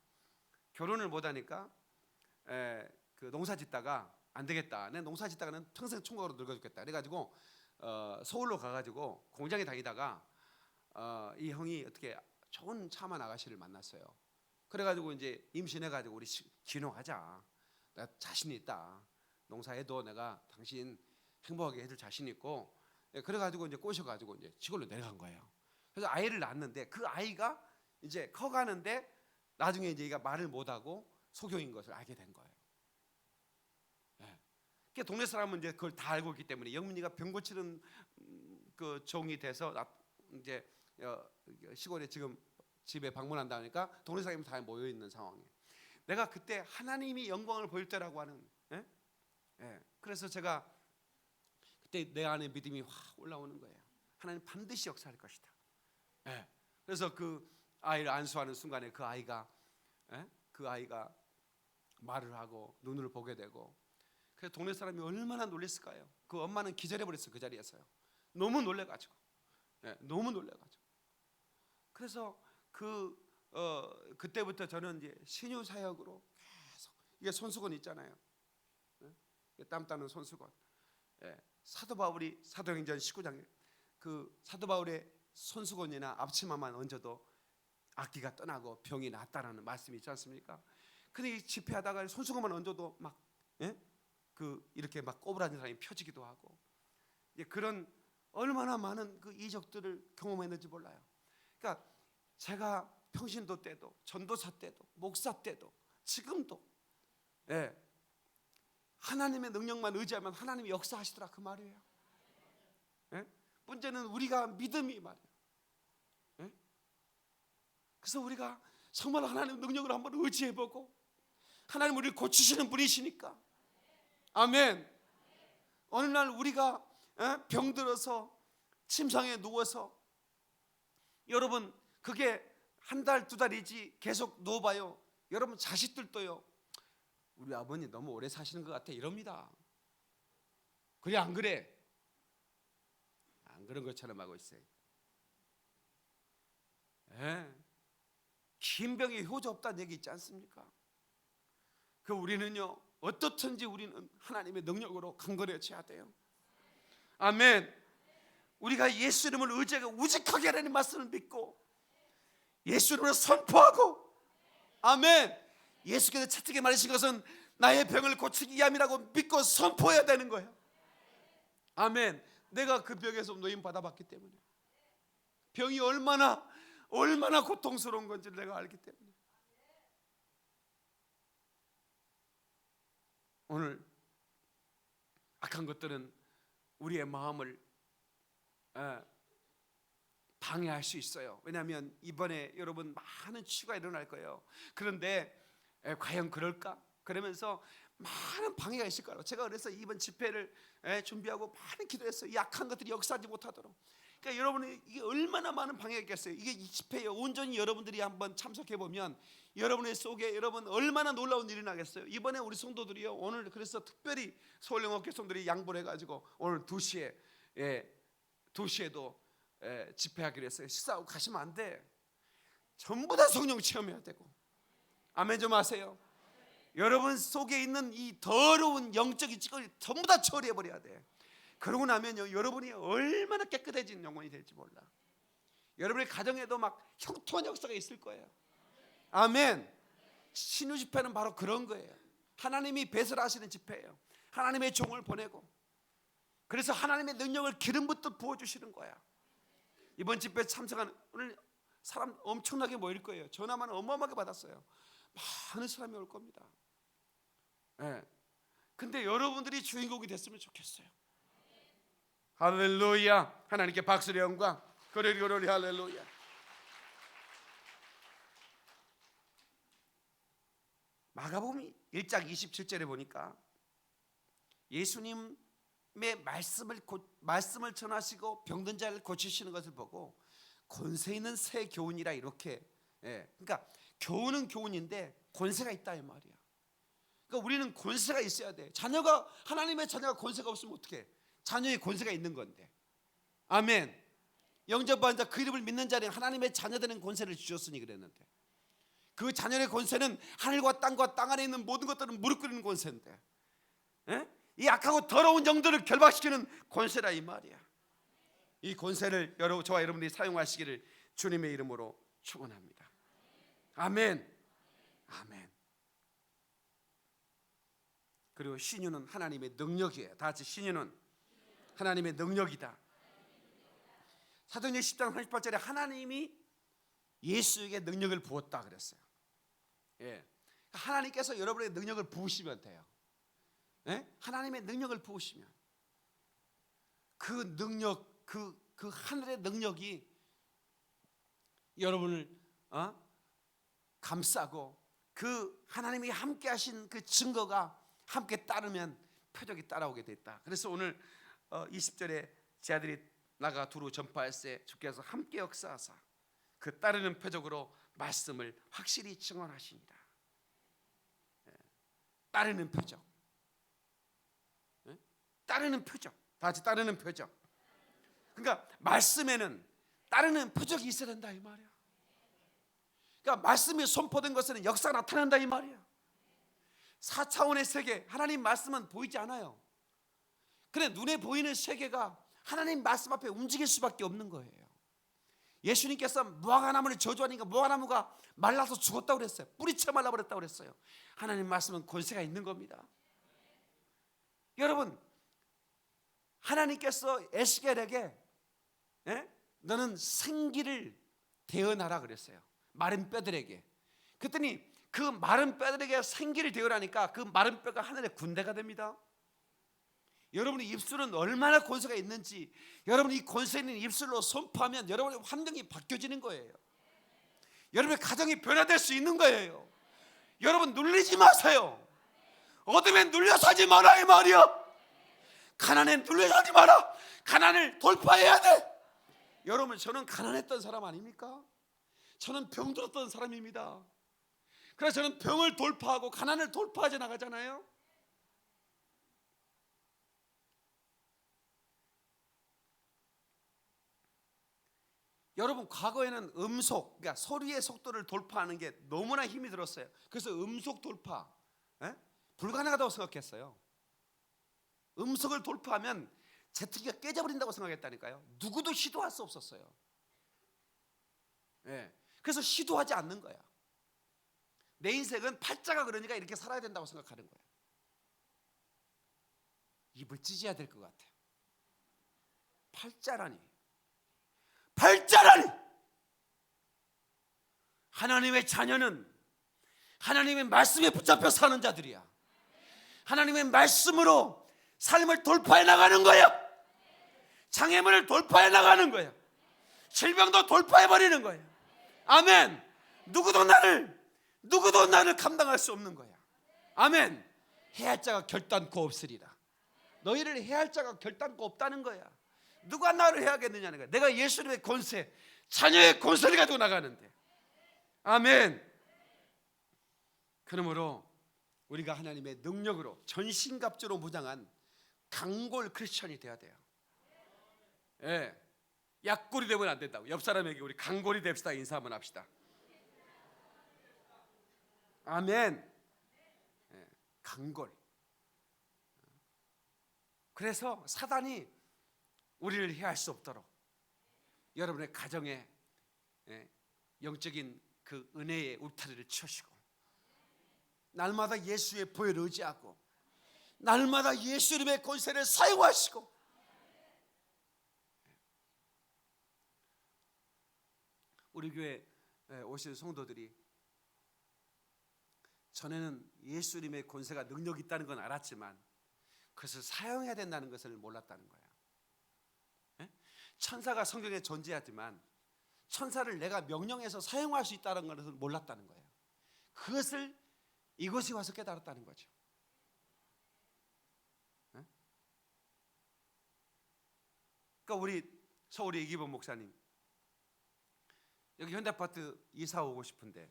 그 농사짓다가 안 되겠다. 내 농사짓다가는 평생 총각으로 늙어 죽겠다. 그래가지고 서울로 가가지고 공장에 다니다가 이 형이 어떻게 좋은 차만 아가씨를 만났어요. 그래가지고 이제 임신해가지고 우리 진호하자. 나 자신 있다. 농사해도 내가 당신 행복하게 해줄 자신 있고. 그래가지고 이제 꼬셔가지고 이제 시골로 내려간 거예요. 그래서 아이를 낳았는데 그 아이가 이제 커가는데 나중에 이제 얘가 말을 못하고 소경인 것을 알게 된 거예요. 그 동네 사람은 이제 그걸 다 알고 있기 때문에 영민이가 병 고치는 그 종이 돼서 이제 시골에 지금 집에 방문한다 하니까 동네 사람이 다 모여 있는 상황이에요. 내가 그때 하나님이 영광을 보일 때라고 하는, 그래서 제가 그때 내 안에 믿음이 확 올라오는 거예요. 하나님 반드시 역사할 것이다. 그래서 그 아이를 안수하는 순간에 그 아이가 말을 하고 눈을 보게 되고, 그래서 동네 사람이 얼마나 놀랬을까요? 그 엄마는 기절해 버렸어요. 그 자리에서요. 너무 놀래가지고, 너무 놀래가지고. 그래서 그때부터 저는 이제 신유 사역으로 계속, 이게 손수건 있잖아요. 땀 따는 손수건. 사도 바울이 사도행전 19장에 그 사도 바울의 손수건이나 앞치마만 얹어도 악기가 떠나고 병이 낫다라는 말씀이 있지 않습니까? 근데 집회하다가 손수건만 얹어도 막 이렇게 막 꼬부라진 사람이 펴지기도 하고, 그런 얼마나 많은 그 이적들을 경험했는지 몰라요. 그러니까 제가 평신도 때도 전도사 때도 목사 때도 지금도 하나님의 능력만 의지하면 하나님이 역사하시더라 그 말이에요. 문제는 우리가 믿음이 말이에요. 그래서 우리가 정말 하나님의 능력을 한번 의지해보고, 하나님 우리를 고치시는 분이시니까. 아멘. 어느 날 우리가 병들어서 침상에 누워서, 여러분 그게 한 달, 두 달이지 계속 누워봐요. 여러분 자식들도요, 우리 아버님 너무 오래 사시는 것 같아 이럽니다. 그래 안 그래? 안 그런 것처럼 하고 있어요. 긴 병에 효자 없다는 얘기 있지 않습니까? 그 우리는요, 어떻든지 우리는 하나님의 능력으로 강건해져야 돼요. 아멘. 우리가 예수 이름을 의지하고 우직하게 하라는 말씀을 믿고 예수 이름으로 선포하고, 아멘. 예수께서 채찍에 말하신 것은 나의 병을 고치기 위함이라고 믿고 선포해야 되는 거예요. 아멘. 내가 그 병에서 노임 받아봤기 때문에, 병이 얼마나 고통스러운 건지 내가 알기 때문에. 오늘 악한 것들은 우리의 마음을 방해할 수 있어요. 왜냐하면 이번에 여러분 많은 치유가 일어날 거예요. 그런데 과연 그럴까? 그러면서 많은 방해가 있을 거라고. 제가 그래서 이번 집회를 준비하고 많은 기도했어요. 이 악한 것들이 역사하지 못하도록. 그러니까 여러분이 이게 얼마나 많은 방해가 있겠어요. 이게 이 집회에 온전히 여러분들이 한번 참석해 보면 여러분의 속에 여러분 얼마나 놀라운 일이 나겠어요. 이번에 우리 성도들이요, 오늘 그래서 특별히 서울영업교 성도들이 양보를 해가지고 오늘 2시에도 집회하기로 했어요. 식사하고 가시면 안 돼. 전부 다 성령 체험해야 되고. 아멘 좀 하세요. 여러분 속에 있는 이 더러운 영적인 찌꺼기 전부 다 처리해 버려야 돼. 그러고 나면요, 여러분이 얼마나 깨끗해진 영혼이 될지 몰라. 여러분의 가정에도 막 형통한 역사가 있을 거예요. 아멘. 신유 집회는 바로 그런 거예요. 하나님이 배설하시는 집회예요. 하나님의 종을 보내고, 그래서 하나님의 능력을 기름부터 부어주시는 거야. 이번 집회 참석한 오늘 사람 엄청나게 모일 거예요. 전화만 어마어마하게 받았어요. 많은 사람이 올 겁니다. 근데 여러분들이 주인공이 됐으면 좋겠어요. 할렐루야. 하나님께 박수의 영광. 그러리 할렐루야. 마가복음 1장 27절에 보니까 예수님의 말씀을 전하시고 병든 자를 고치시는 것을 보고 권세 있는 새 교훈이라 이렇게. 그러니까 교훈은 교훈인데 권세가 있다 이 말이야. 그러니까 우리는 권세가 있어야 돼. 하나님의 자녀가 권세가 없으면 어떻게? 자녀의 권세가 있는 건데. 아멘. 영접한 자 그 이름을 믿는 자는 하나님의 자녀되는 권세를 주셨으니 그랬는데, 그 자녀의 권세는 하늘과 땅과 땅 안에 있는 모든 것들은 무릎 꿇는 권세인데, 이 악하고 더러운 영들을 결박시키는 권세라 이 말이야. 이 권세를 저와 여러분들이 사용하시기를 주님의 이름으로 축원합니다. 아멘. 아멘. 그리고 신유는 하나님의 능력이에요. 다 같이 신유는 하나님의 능력이다. 사도행전 10장 38절에 하나님이 예수에게 능력을 부었다 그랬어요. 예. 하나님께서 여러분의 능력을 부으시면 돼요. 예? 하나님의 능력을 부으시면 그 능력, 그 하늘의 능력이 여러분을 감싸고 그 하나님이 함께 하신 그 증거가 함께 따르면 표적이 따라오게 됐다. 그래서 오늘 20절에 제 아들이 나가 두루 전파할세 주께서 함께 역사하사 그 따르는 표적으로 말씀을 확실히 증언하십니다. 따르는 표적. 따르는 표적. 다 같이 따르는 표적. 그러니까 말씀에는 따르는 표적이 있어야 된다 이 말이야. 그러니까 말씀이 선포된 것은 역사가 나타난다 이 말이야. 4차원의 세계, 하나님 말씀은 보이지 않아요. 그래 눈에 보이는 세계가 하나님 말씀 앞에 움직일 수밖에 없는 거예요. 예수님께서 무화과나무를 저주하니까 무화과나무가 말라서 죽었다고 그랬어요. 뿌리채 말라버렸다고 그랬어요. 하나님 말씀은 권세가 있는 겁니다. 여러분, 하나님께서 에스겔에게 너는 생기를 대언하라 그랬어요. 마른 뼈들에게. 그랬더니 그 마른 뼈들에게 생기를 대언하니까 그 마른 뼈가 하늘의 군대가 됩니다. 여러분의 입술은 얼마나 권세가 있는지 여러분이 이 권세 있는 입술로 선포하면 여러분의 환경이 바뀌어지는 거예요. 여러분의 가정이 변화될 수 있는 거예요. 여러분 눌리지 마세요. 어둠에 눌려 사지 마라 이 말이야. 가난에 눌려 사지 마라. 가난을 돌파해야 돼. 여러분 저는 가난했던 사람 아닙니까? 저는 병들었던 사람입니다. 그래서 저는 병을 돌파하고 가난을 돌파하지 나가잖아요. 여러분 과거에는 음속, 그러니까 소리의 속도를 돌파하는 게 너무나 힘이 들었어요. 그래서 음속 돌파 불가능하다고 생각했어요. 음속을 돌파하면 제트기가 깨져버린다고 생각했다니까요. 누구도 시도할 수 없었어요. 그래서 시도하지 않는 거야. 내 인생은 팔자가 그러니까 이렇게 살아야 된다고 생각하는 거야. 입을 찢어야 될 것 같아요. 팔자라니. 하나님의 자녀는 하나님의 말씀에 붙잡혀 사는 자들이야. 하나님의 말씀으로 삶을 돌파해 나가는 거야. 장애물을 돌파해 나가는 거야. 질병도 돌파해 버리는 거야. 아멘. 누구도 나를 감당할 수 없는 거야. 아멘. 해할 자가 결단코 없으리라. 너희를 해할 자가 결단코 없다는 거야. 누가 나를 해야겠느냐는 거야. 내가 예수님의 권세, 자녀의 권세를 가지고 나가는데. 아멘. 그러므로 우리가 하나님의 능력으로 전신갑주로 무장한 강골 크리스천이 돼야 돼요. 약골이 되면 안 된다고. 옆 사람에게 우리 강골이 됩시다 인사 한번 합시다. 아멘. 강골. 그래서 사단이 우리를 해할 수 없도록 여러분의 가정에 영적인 그 은혜의 울타리를 치우시고 날마다 예수의 보혈을 의지하고 날마다 예수님의 권세를 사용하시고 우리 교회 오신 성도들이 전에는 예수님의 권세가 능력이 있다는 건 알았지만 그것을 사용해야 된다는 것을 몰랐다는 거예요. 천사가 성경에 존재하지만 천사를 내가 명령해서 사용할 수 있다는 것을 몰랐다는 거예요. 그것을 이곳에 와서 깨달았다는 거죠. 그러니까 우리 서울의 이기범 목사님 여기 현대아파트 이사 오고 싶은데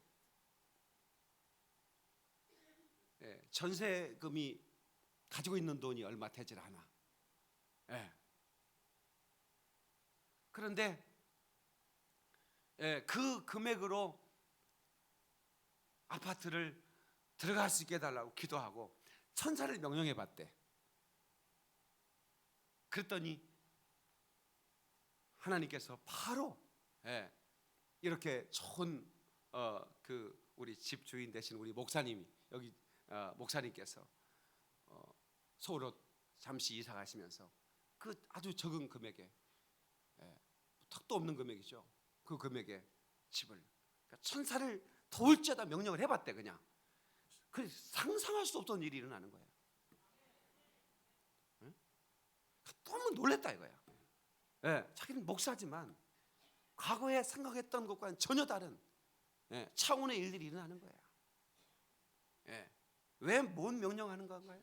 전세금이 가지고 있는 돈이 얼마 되질 않아. 그런데 그 금액으로 아파트를 들어갈 수 있게 해달라고 기도하고 천사를 명령해 봤대. 그랬더니 하나님께서 바로 이렇게 좋은 그 우리 집 주인 되신 우리 목사님이 여기 목사님께서 서울로 잠시 이사 가시면서 그 아주 적은 금액에 턱도 없는 금액이죠. 그 금액에 집을 그러니까 천사를 도울지어다 명령을 해봤대. 그냥 그 상상할 수 없던 일이 일어나는 거예요. 응? 너무 놀랬다 이거야. 자기는 목사지만 과거에 생각했던 것과는 전혀 다른 차원의 일들이 일어나는 거예요. 왜 뭔 명령하는 건가요?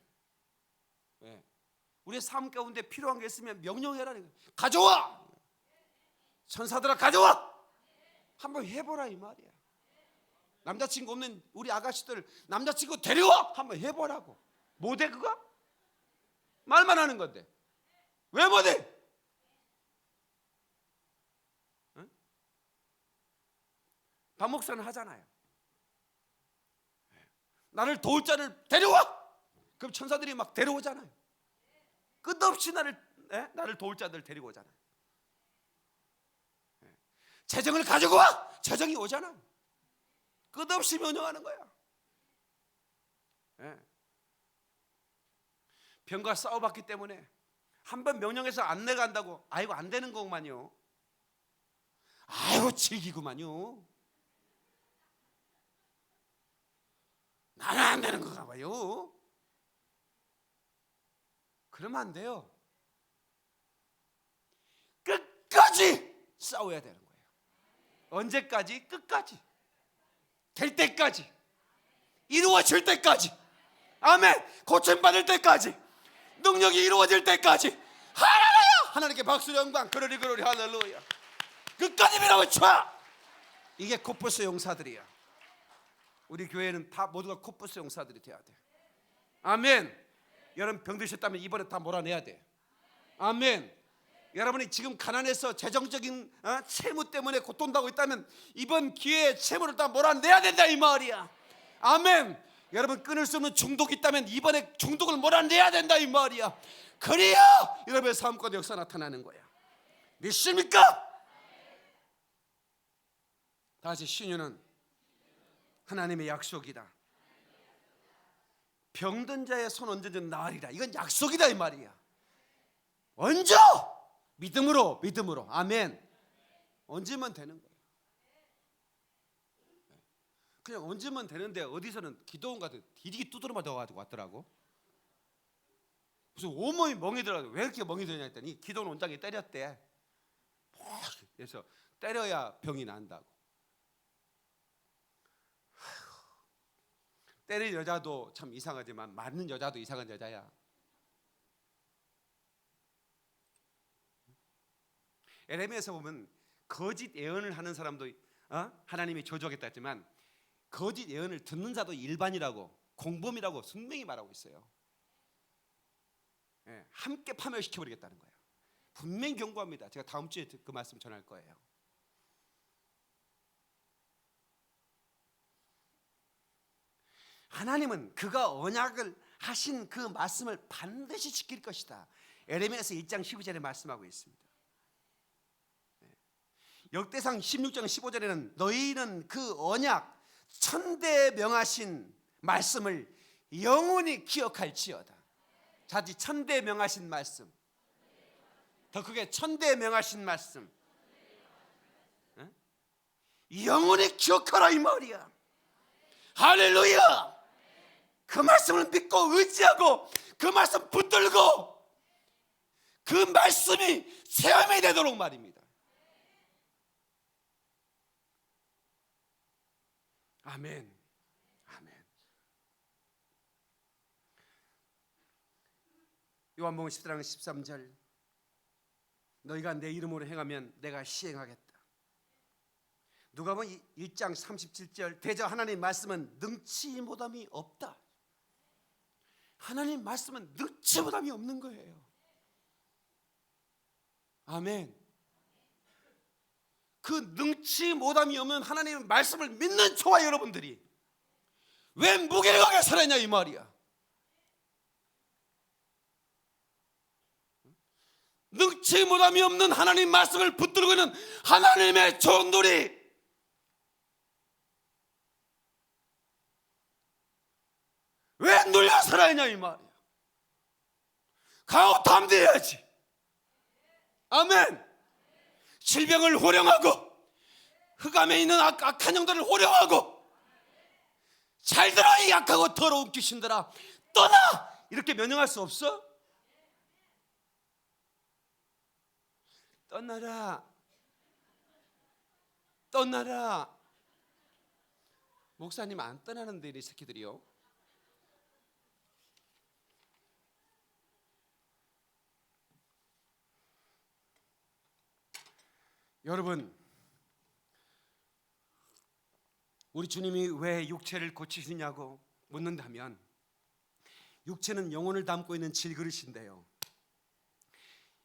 우리의 삶 가운데 필요한 게 있으면 명령해라는 거예요. 가져와! 천사들아 가져와! 한번 해보라 이 말이야. 남자친구 없는 우리 아가씨들 남자친구 데려와! 한번 해보라고. 못해 그거? 말만 하는 건데 왜 못해? 응? 박 목사는 하잖아요. 나를 도울 자를 데려와! 그럼 천사들이 막 데려오잖아요. 끝없이 나를 도울 자들 데리고 오잖아요. 재정을 가지고 와! 재정이 오잖아요. 끝없이 명령하는 거야. 병과 싸워봤기 때문에 한번 명령해서 안 내간다고 아이고 안 되는 거구만요. 아이고 즐기구만요. 나는 안 되는 거가 봐요. 그러면 안 돼요. 끝까지 싸워야 되는 거예요. 언제까지? 끝까지. 될 때까지. 이루어질 때까지. 아멘. 고침받을 때까지. 능력이 이루어질 때까지. 할렐루야. 하나님께 박수 영광. 그러리 그러리 할렐루야. 끝까지 밀어붙여. 이게 코뿔소 용사들이야. 우리 교회는 다 모두가 코뿔소 용사들이 돼야 돼. 아멘. 여러분 병드셨다면 이번에 다 몰아내야 돼. 아멘. 여러분이 지금 가난해서 재정적인 채무 때문에 고통당하고 있다면 이번 기회에 채무를 다 몰아내야 된다 이 말이야. 아멘. 여러분 끊을 수 없는 중독이 있다면 이번에 중독을 몰아내야 된다 이 말이야. 그래야 여러분의 삶 가운데 역사 나타나는 거야. 믿습니까? 다시 신유는 하나님의 약속이다. 병든 자의 손 언제든 나으리라. 이건 약속이다 이 말이야. 얹어! 믿음으로. 아멘. 얹으면 되는 거예요. 그냥 얹으면 되는데 어디서는 기도원 같은 디디기 두드러 맞아가지고 왔더라고. 무슨 온몸이 멍이 들어가지고 왜 이렇게 멍이 드냐 했더니 기도원 원장이 때렸대. 그래서 때려야 병이 난다고. 때릴 여자도 참 이상하지만 맞는 여자도 이상한 여자야. 에레미야에서 보면 거짓 예언을 하는 사람도 하나님이 저주하겠다 했지만 거짓 예언을 듣는 자도 일반이라고 공범이라고 분명히 말하고 있어요. 함께 파멸시켜버리겠다는 거예요. 분명히 경고합니다. 제가 다음 주에 그 말씀 전할 거예요. 하나님은 그가 언약을 하신 그 말씀을 반드시 지킬 것이다. 에레미야서 1장 12절에 말씀하고 있습니다. 역대상 16장 15절에는 너희는 그 언약 천대에 명하신 말씀을 영원히 기억할지어다. 자지 천대에 명하신 말씀. 더 크게 천대에 명하신 말씀. 영원히 기억하라 이 말이야. 할렐루야. 그 말씀을 믿고 의지하고 그 말씀 붙들고 그 말씀이 체험이 되도록 말입니다. 아멘. 아멘. 요한복음 10장 13절 너희가 내 이름으로 행하면 내가 시행하겠다. 누가복음 1장 37절 대저 하나님 말씀은 능치 못함이 없다. 하나님 말씀은 능치 못함이 없는 거예요. 아멘. 그 능치 못함이 없는 하나님의 말씀을 믿는 저와 여러분들이 왜 무기력하게 살았냐 이 말이야. 능치 못함이 없는 하나님 말씀을 붙들고 있는 하나님의 종들이 왜 눌려 살아있냐 이 말이야. 강하고 담대해야지. 아멘. 질병을 호령하고 흑암에 있는 악한 영들을 호령하고, 잘 들어 이 약하고 더러운 귀신들아 떠나, 이렇게 명령할 수 없어? 떠나라, 떠나라. 목사님 안 떠나는데 이 새끼들이요. 여러분, 우리 주님이 왜 육체를 고치시냐고 묻는다면, 육체는 영혼을 담고 있는 질그릇인데요,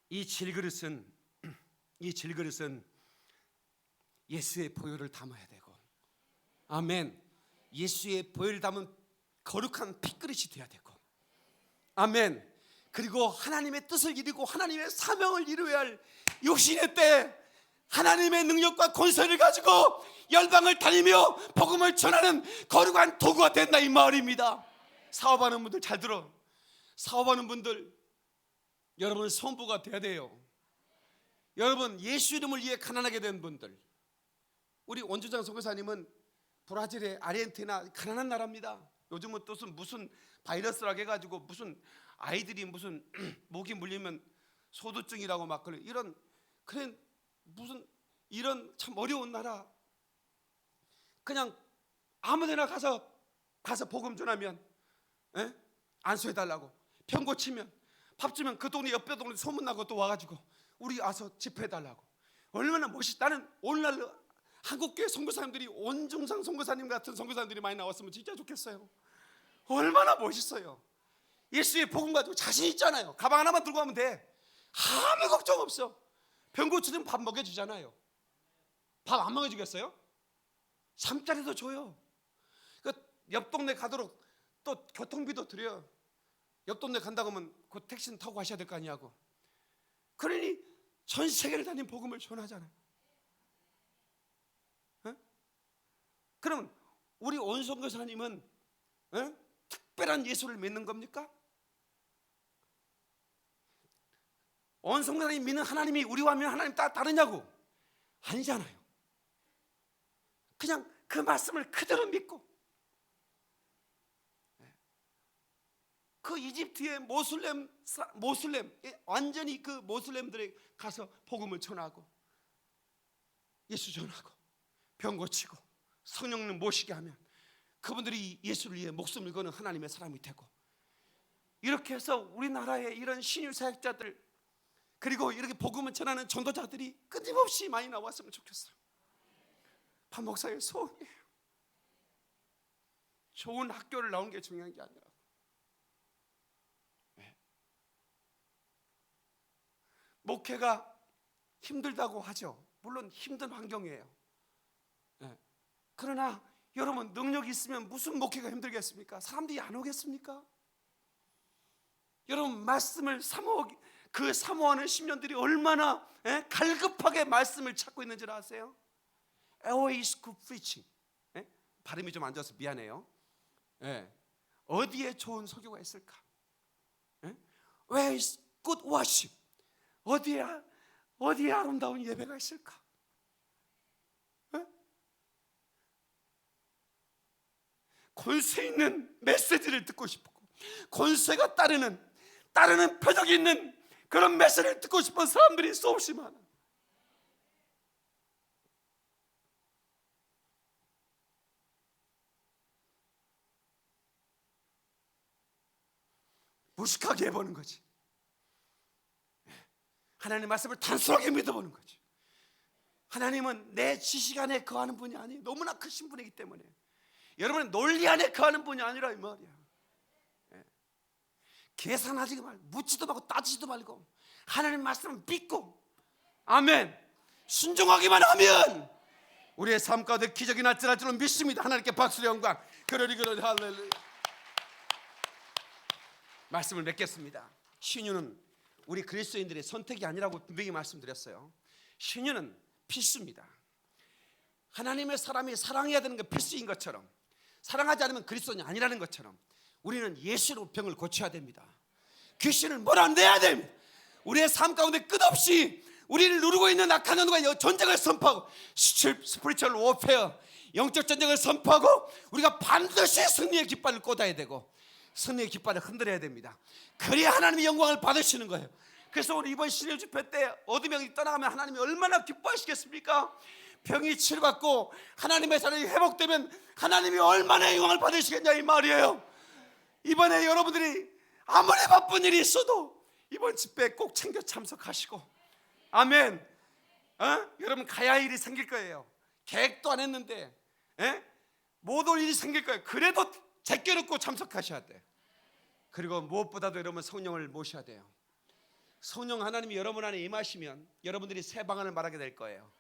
이 질그릇은 예수의 보혈을 담아야 되고, 아멘, 예수의 보혈을 담은 거룩한 핏그릇이 되어야 되고, 아멘, 그리고 하나님의 뜻을 이루고 하나님의 사명을 이루어야 할 육신의 때 하나님의 능력과 권세를 가지고 열방을 다니며 복음을 전하는 거룩한 도구가 된다 이 말입니다. 사업하는 분들 잘 들어. 사업하는 분들, 여러분 성부가 돼야 돼요. 여러분 예수 이름을 위해 가난하게 된 분들, 우리 원주장 선교사님은 브라질의 아르헨티나 가난한 나라입니다. 요즘은 또 무슨 바이러스라고 해가지고 무슨 아이들이 무슨 모기 물리면 소두증이라고 막 이런 그런 무슨 이런 참 어려운 나라, 그냥 아무데나 가서 복음 전하면 안수해달라고, 병 고치면, 밥 주면 그 동네 옆에 동네 소문나고 또 와가지고 우리 와서 집회해달라고. 얼마나 멋있다. 나는 오늘날 한국교회 선교사님들이 원중상 선교사님 같은 선교사님들이 많이 나왔으면 진짜 좋겠어요. 얼마나 멋있어요. 예수의 복음 가지고 자신 있잖아요. 가방 하나만 들고 가면 돼. 아무 걱정 없어. 병 고치면 밥 먹여주잖아요. 밥 안 먹여주겠어요? 잠자리도 줘요. 옆 동네 가도록 또 교통비도 드려요. 옆 동네 간다고 하면 그 택시는 타고 가셔야 될 거 아니냐고. 그러니 전 세계를 다닌 복음을 전하잖아요. 그럼 우리 온선교사님은 특별한 예수를 믿는 겁니까? 온선교사님이 믿는 하나님이 우리와 믿는 하나님 다르냐고? 아니잖아요. 그냥 그 말씀을 그대로 믿고, 그 이집트의 모슬렘 완전히 그 모슬렘들에 가서 복음을 전하고 예수 전하고 병 고치고 성령님 모시게 하면 그분들이 예수를 위해 목숨을 거는 하나님의 사람이 되고, 이렇게 해서 우리나라의 이런 신유 사역자들, 그리고 이렇게 복음을 전하는 전도자들이 끊임없이 많이 나왔으면 좋겠어요. 박 목사의 소원이에요. 좋은 학교를 나온 게 중요한 게 아니라, 목회가 힘들다고 하죠. 물론 힘든 환경이에요. 그러나 여러분 능력이 있으면 무슨 목회가 힘들겠습니까? 사람들이 안 오겠습니까? 여러분 말씀을 사모하는 심령들이 얼마나 갈급하게 말씀을 찾고 있는지 아세요? Always good preaching. 발음이 좀 안 좋아서 미안해요. 어디에 좋은 설교가 있을까? Where is good worship? 어디에 아름다운 예배가 있을까? 권세 있는 메시지를 듣고 싶고, 권세가 따르는 표적이 있는 그런 메시지를 듣고 싶은 사람들이 수없이 많아. 무식하게 해보는 거지. 하나님의 말씀을 단순하게 믿어보는 거지. 하나님은 내 지식 안에 거하는 분이 아니에요. 너무나 크신 분이기 때문에. 여러분은 논리 안에 거하는 분이 아니라 이 말이야. 계산하지 말고, 묻지도 말고 따지지도 말고 하나님 말씀을 믿고, 아멘, 순종하기만 하면 우리의 삶 가운데 기적이 나타날 줄로 믿습니다. 하나님께 박수와 영광. 그러리 할렐루야. 말씀을 맺겠습니다. 신유는 우리 그리스도인들의 선택이 아니라고 분명히 말씀드렸어요. 신유는 필수입니다. 하나님의 사람이 사랑해야 되는 게 필수인 것처럼, 사랑하지 않으면 그리스도인이 아니라는 것처럼, 우리는 예수로 병을 고쳐야 됩니다. 귀신을 몰아내야 됩니다. 우리의 삶 가운데 끝없이 우리를 누르고 있는 악한 영과 전쟁을 선포하고 스피리추얼 워페어, 영적 전쟁을 선포하고 우리가 반드시 승리의 깃발을 꽂아야 되고 승리의 깃발을 흔들어야 됩니다. 그래야 하나님의 영광을 받으시는 거예요. 그래서 우리 이번 신일 집회 때 어둠이 떠나가면 하나님이 얼마나 기뻐하시겠습니까? 병이 치료받고 하나님의 사랑이 회복되면 하나님이 얼마나 영광을 받으시겠냐 이 말이에요. 이번에 여러분들이 아무리 바쁜 일이 있어도 이번 집회에 꼭 챙겨 참석하시고, 아멘. 여러분 가야 할 일이 생길 거예요. 계획도 안 했는데 못 올 일이 생길 거예요. 그래도 제껴놓고 참석하셔야 돼. 그리고 무엇보다도 여러분 성령을 모셔야 돼요. 성령 하나님이 여러분 안에 임하시면 여러분들이 새 방안을 말하게 될 거예요.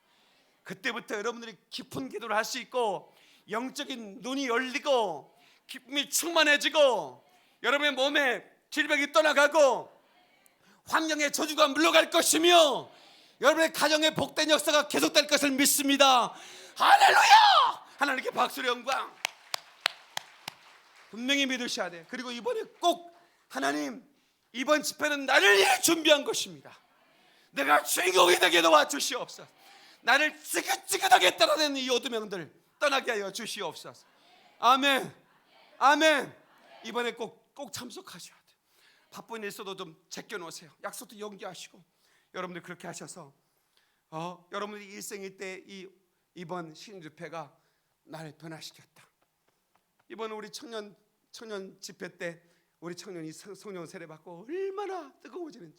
그때부터 여러분들이 깊은 기도를 할 수 있고 영적인 눈이 열리고 기쁨이 충만해지고 여러분의 몸에 질병이 떠나가고 환경의 저주가 물러갈 것이며 여러분의 가정의 복된 역사가 계속될 것을 믿습니다. 할렐루야! 하나님께 박수의 영광 분명히 믿으셔야 돼요. 그리고 이번에 꼭 하나님, 이번 집회는 나를 위해 준비한 것입니다. 내가 주인공이 되게 도와주시옵소서. 나를 지긋지긋하게 따라다니는 이 어둠형들 떠나게 하여 주시옵소서. 아멘, 아멘. 이번에 꼭 참석하셔야 돼요. 바쁜 일 있어도 좀 제껴놓으세요. 약속도 연기하시고 여러분들 그렇게 하셔서 여러분들이 일생일 때 이번 신집회가 나를 변화시켰다. 이번 우리 청년 집회 때 우리 청년이 성령 세례 받고 얼마나 뜨거워지는지,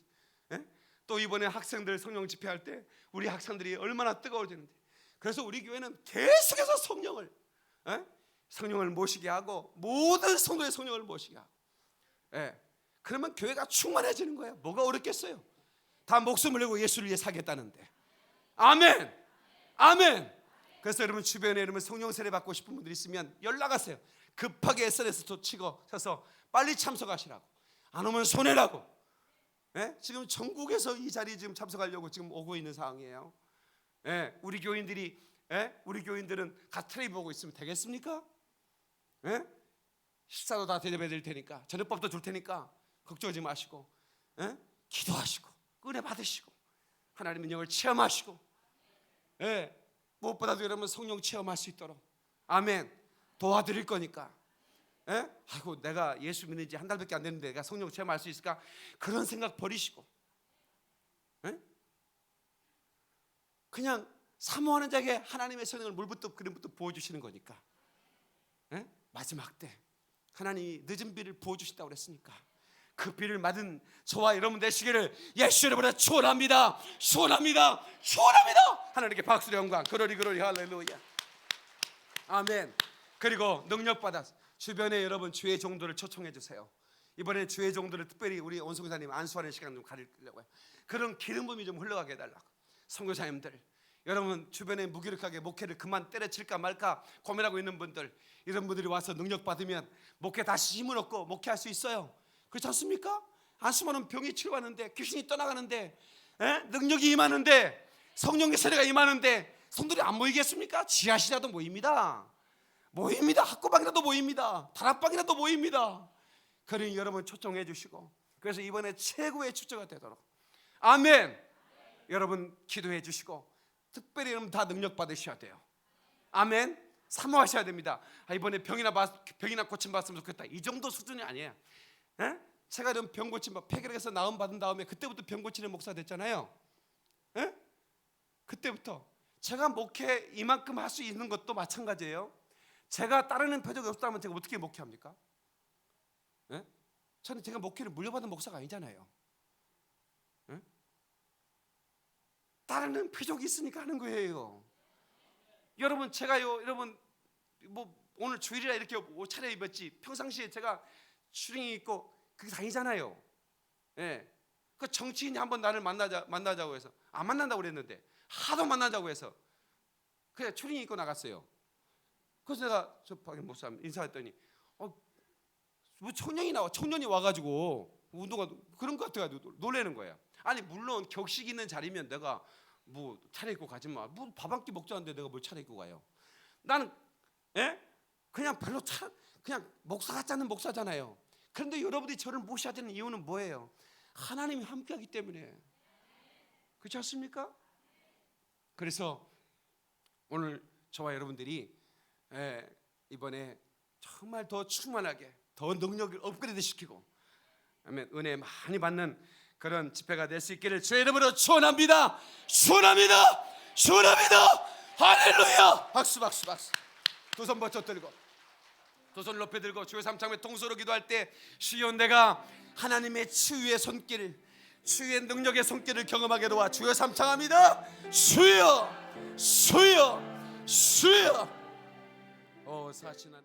또 이번에 학생들 성령 집회할 때 우리 학생들이 얼마나 뜨거워지는지. 그래서 우리 교회는 계속해서 성령을 모시게 하고 모든 성도의 성령을 모시게 하고, 그러면 교회가 충만해지는 거예요. 뭐가 어렵겠어요? 다 목숨을 걸고 예수를 위해 살겠다는데. 아멘, 아멘. 그래서 여러분 주변에 여러분 성령 세례 받고 싶은 분들 있으면 연락하세요. 급하게 SNS도 쳐서 빨리 참석하시라고. 안 오면 손해라고. 지금 전국에서 이 자리에 지금 참석하려고 지금 오고 있는 상황이에요. 우리 교인들은 다 텔레비 보고 있으면 되겠습니까? 식사도 다 대접해 드릴 테니까, 저녁밥도 줄 테니까 걱정하지 마시고 기도하시고 은혜 받으시고 하나님의 영을 체험하시고, 무엇보다도 여러분 성령 체험할 수 있도록, 아멘, 도와드릴 거니까. 아이고 내가 예수 믿는 지 한 달밖에 안 됐는데 내가 성령 체험할 수 있을까? 그런 생각 버리시고 그냥 사모하는 자에게 하나님의 성령을 물부터 그림부터 부어주시는 거니까. 마지막 때 하나님이 늦은 비를 부어주신다고 그랬으니까 그 비를 맞은 저와 여러분 되시기를 예수 이름으로 축원합니다. 축원합니다. 축원합니다. 하나님께 박수의 영광. 그러리 할렐루야. 아멘. 그리고 능력받아 주변에 여러분 주의 종들을 초청해 주세요. 이번에 주의 종들을 특별히 우리 원성사님 안수하는 시간 좀 가리려고 해요. 그런 기름 부음이 좀 흘러가게 해달라고. 선교사님들, 여러분 주변에 무기력하게 목회를 그만 때려칠까 말까 고민하고 있는 분들, 이런 분들이 와서 능력 받으면 목회 다시 힘을 얻고 목회할 수 있어요. 그렇지 않습니까? 안수하면 병이 치료하는데, 귀신이 떠나가는데, 능력이 임하는데, 성령의 세례가 임하는데 성들이 안 모이겠습니까? 지하실이라도 모입니다. 학구방이라도 모입니다. 다락방이라도 모입니다. 그러니 여러분 초청해 주시고, 그래서 이번에 최고의 축제가 되도록, 아멘. 여러분 기도해 주시고 특별히 여러분 다 능력 받으셔야 돼요. 아멘. 사모하셔야 됩니다. 이번에 병이나 고침 받으면 좋겠다, 이 정도 수준이 아니에요. 제가 이런 병 고침 폐결핵에서 나음 받은 다음에 그때부터 병 고치는 목사 됐잖아요. 그때부터 제가 목회 이만큼 할 수 있는 것도 마찬가지예요. 제가 따르는 표적이 없다면 제가 어떻게 목회합니까? 저는 제가 목회를 물려받은 목사가 아니잖아요. 따르는 표적이 있으니까 하는 거예요. 여러분 제가요, 여러분 오늘 주일이라 이렇게 옷 차려입었지 평상시에 제가 추링이 입고 그게 다니잖아요. 그 정치인이 한번 나를 만나자고 해서 안 만난다고 그랬는데 하도 만나자고 해서 그냥 추링이 입고 나갔어요. 그래서 내가 저 박영 목사님 인사했더니 뭐 청년이 와가지고 운동화 그런 것 같아가지고 놀래는 거야. 아니 물론 격식 있는 자리면 내가 뭐 차려입고 가지 마. 뭐 밥 한 끼 먹자는데 내가 뭘 차려입고 가요. 나는 그냥 별로 그냥 목사 같지 않은 목사잖아요. 그런데 여러분들이 저를 모셔야 되는 이유는 뭐예요? 하나님이 함께하기 때문에. 그렇지 않습니까? 그래서 오늘 저와 여러분들이 이번에 정말 더 충만하게, 더 능력을 업그레이드 시키고, 아멘, 은혜 많이 받는 그런 집회가 될 수 있기를 주의 이름으로 축원합니다. 축원합니다. 축원합니다. 할렐루야. 박수 박수 박수. 두 손 번쩍 들고, 두 손을 높이 들고 주의 삼창에 통수로 기도할 때, 주여 내가 하나님의 치유의 손길, 주의 능력의 손길을 경험하게 도와 주여 삼창합니다. 주여 주여 주여. 사신 하나님.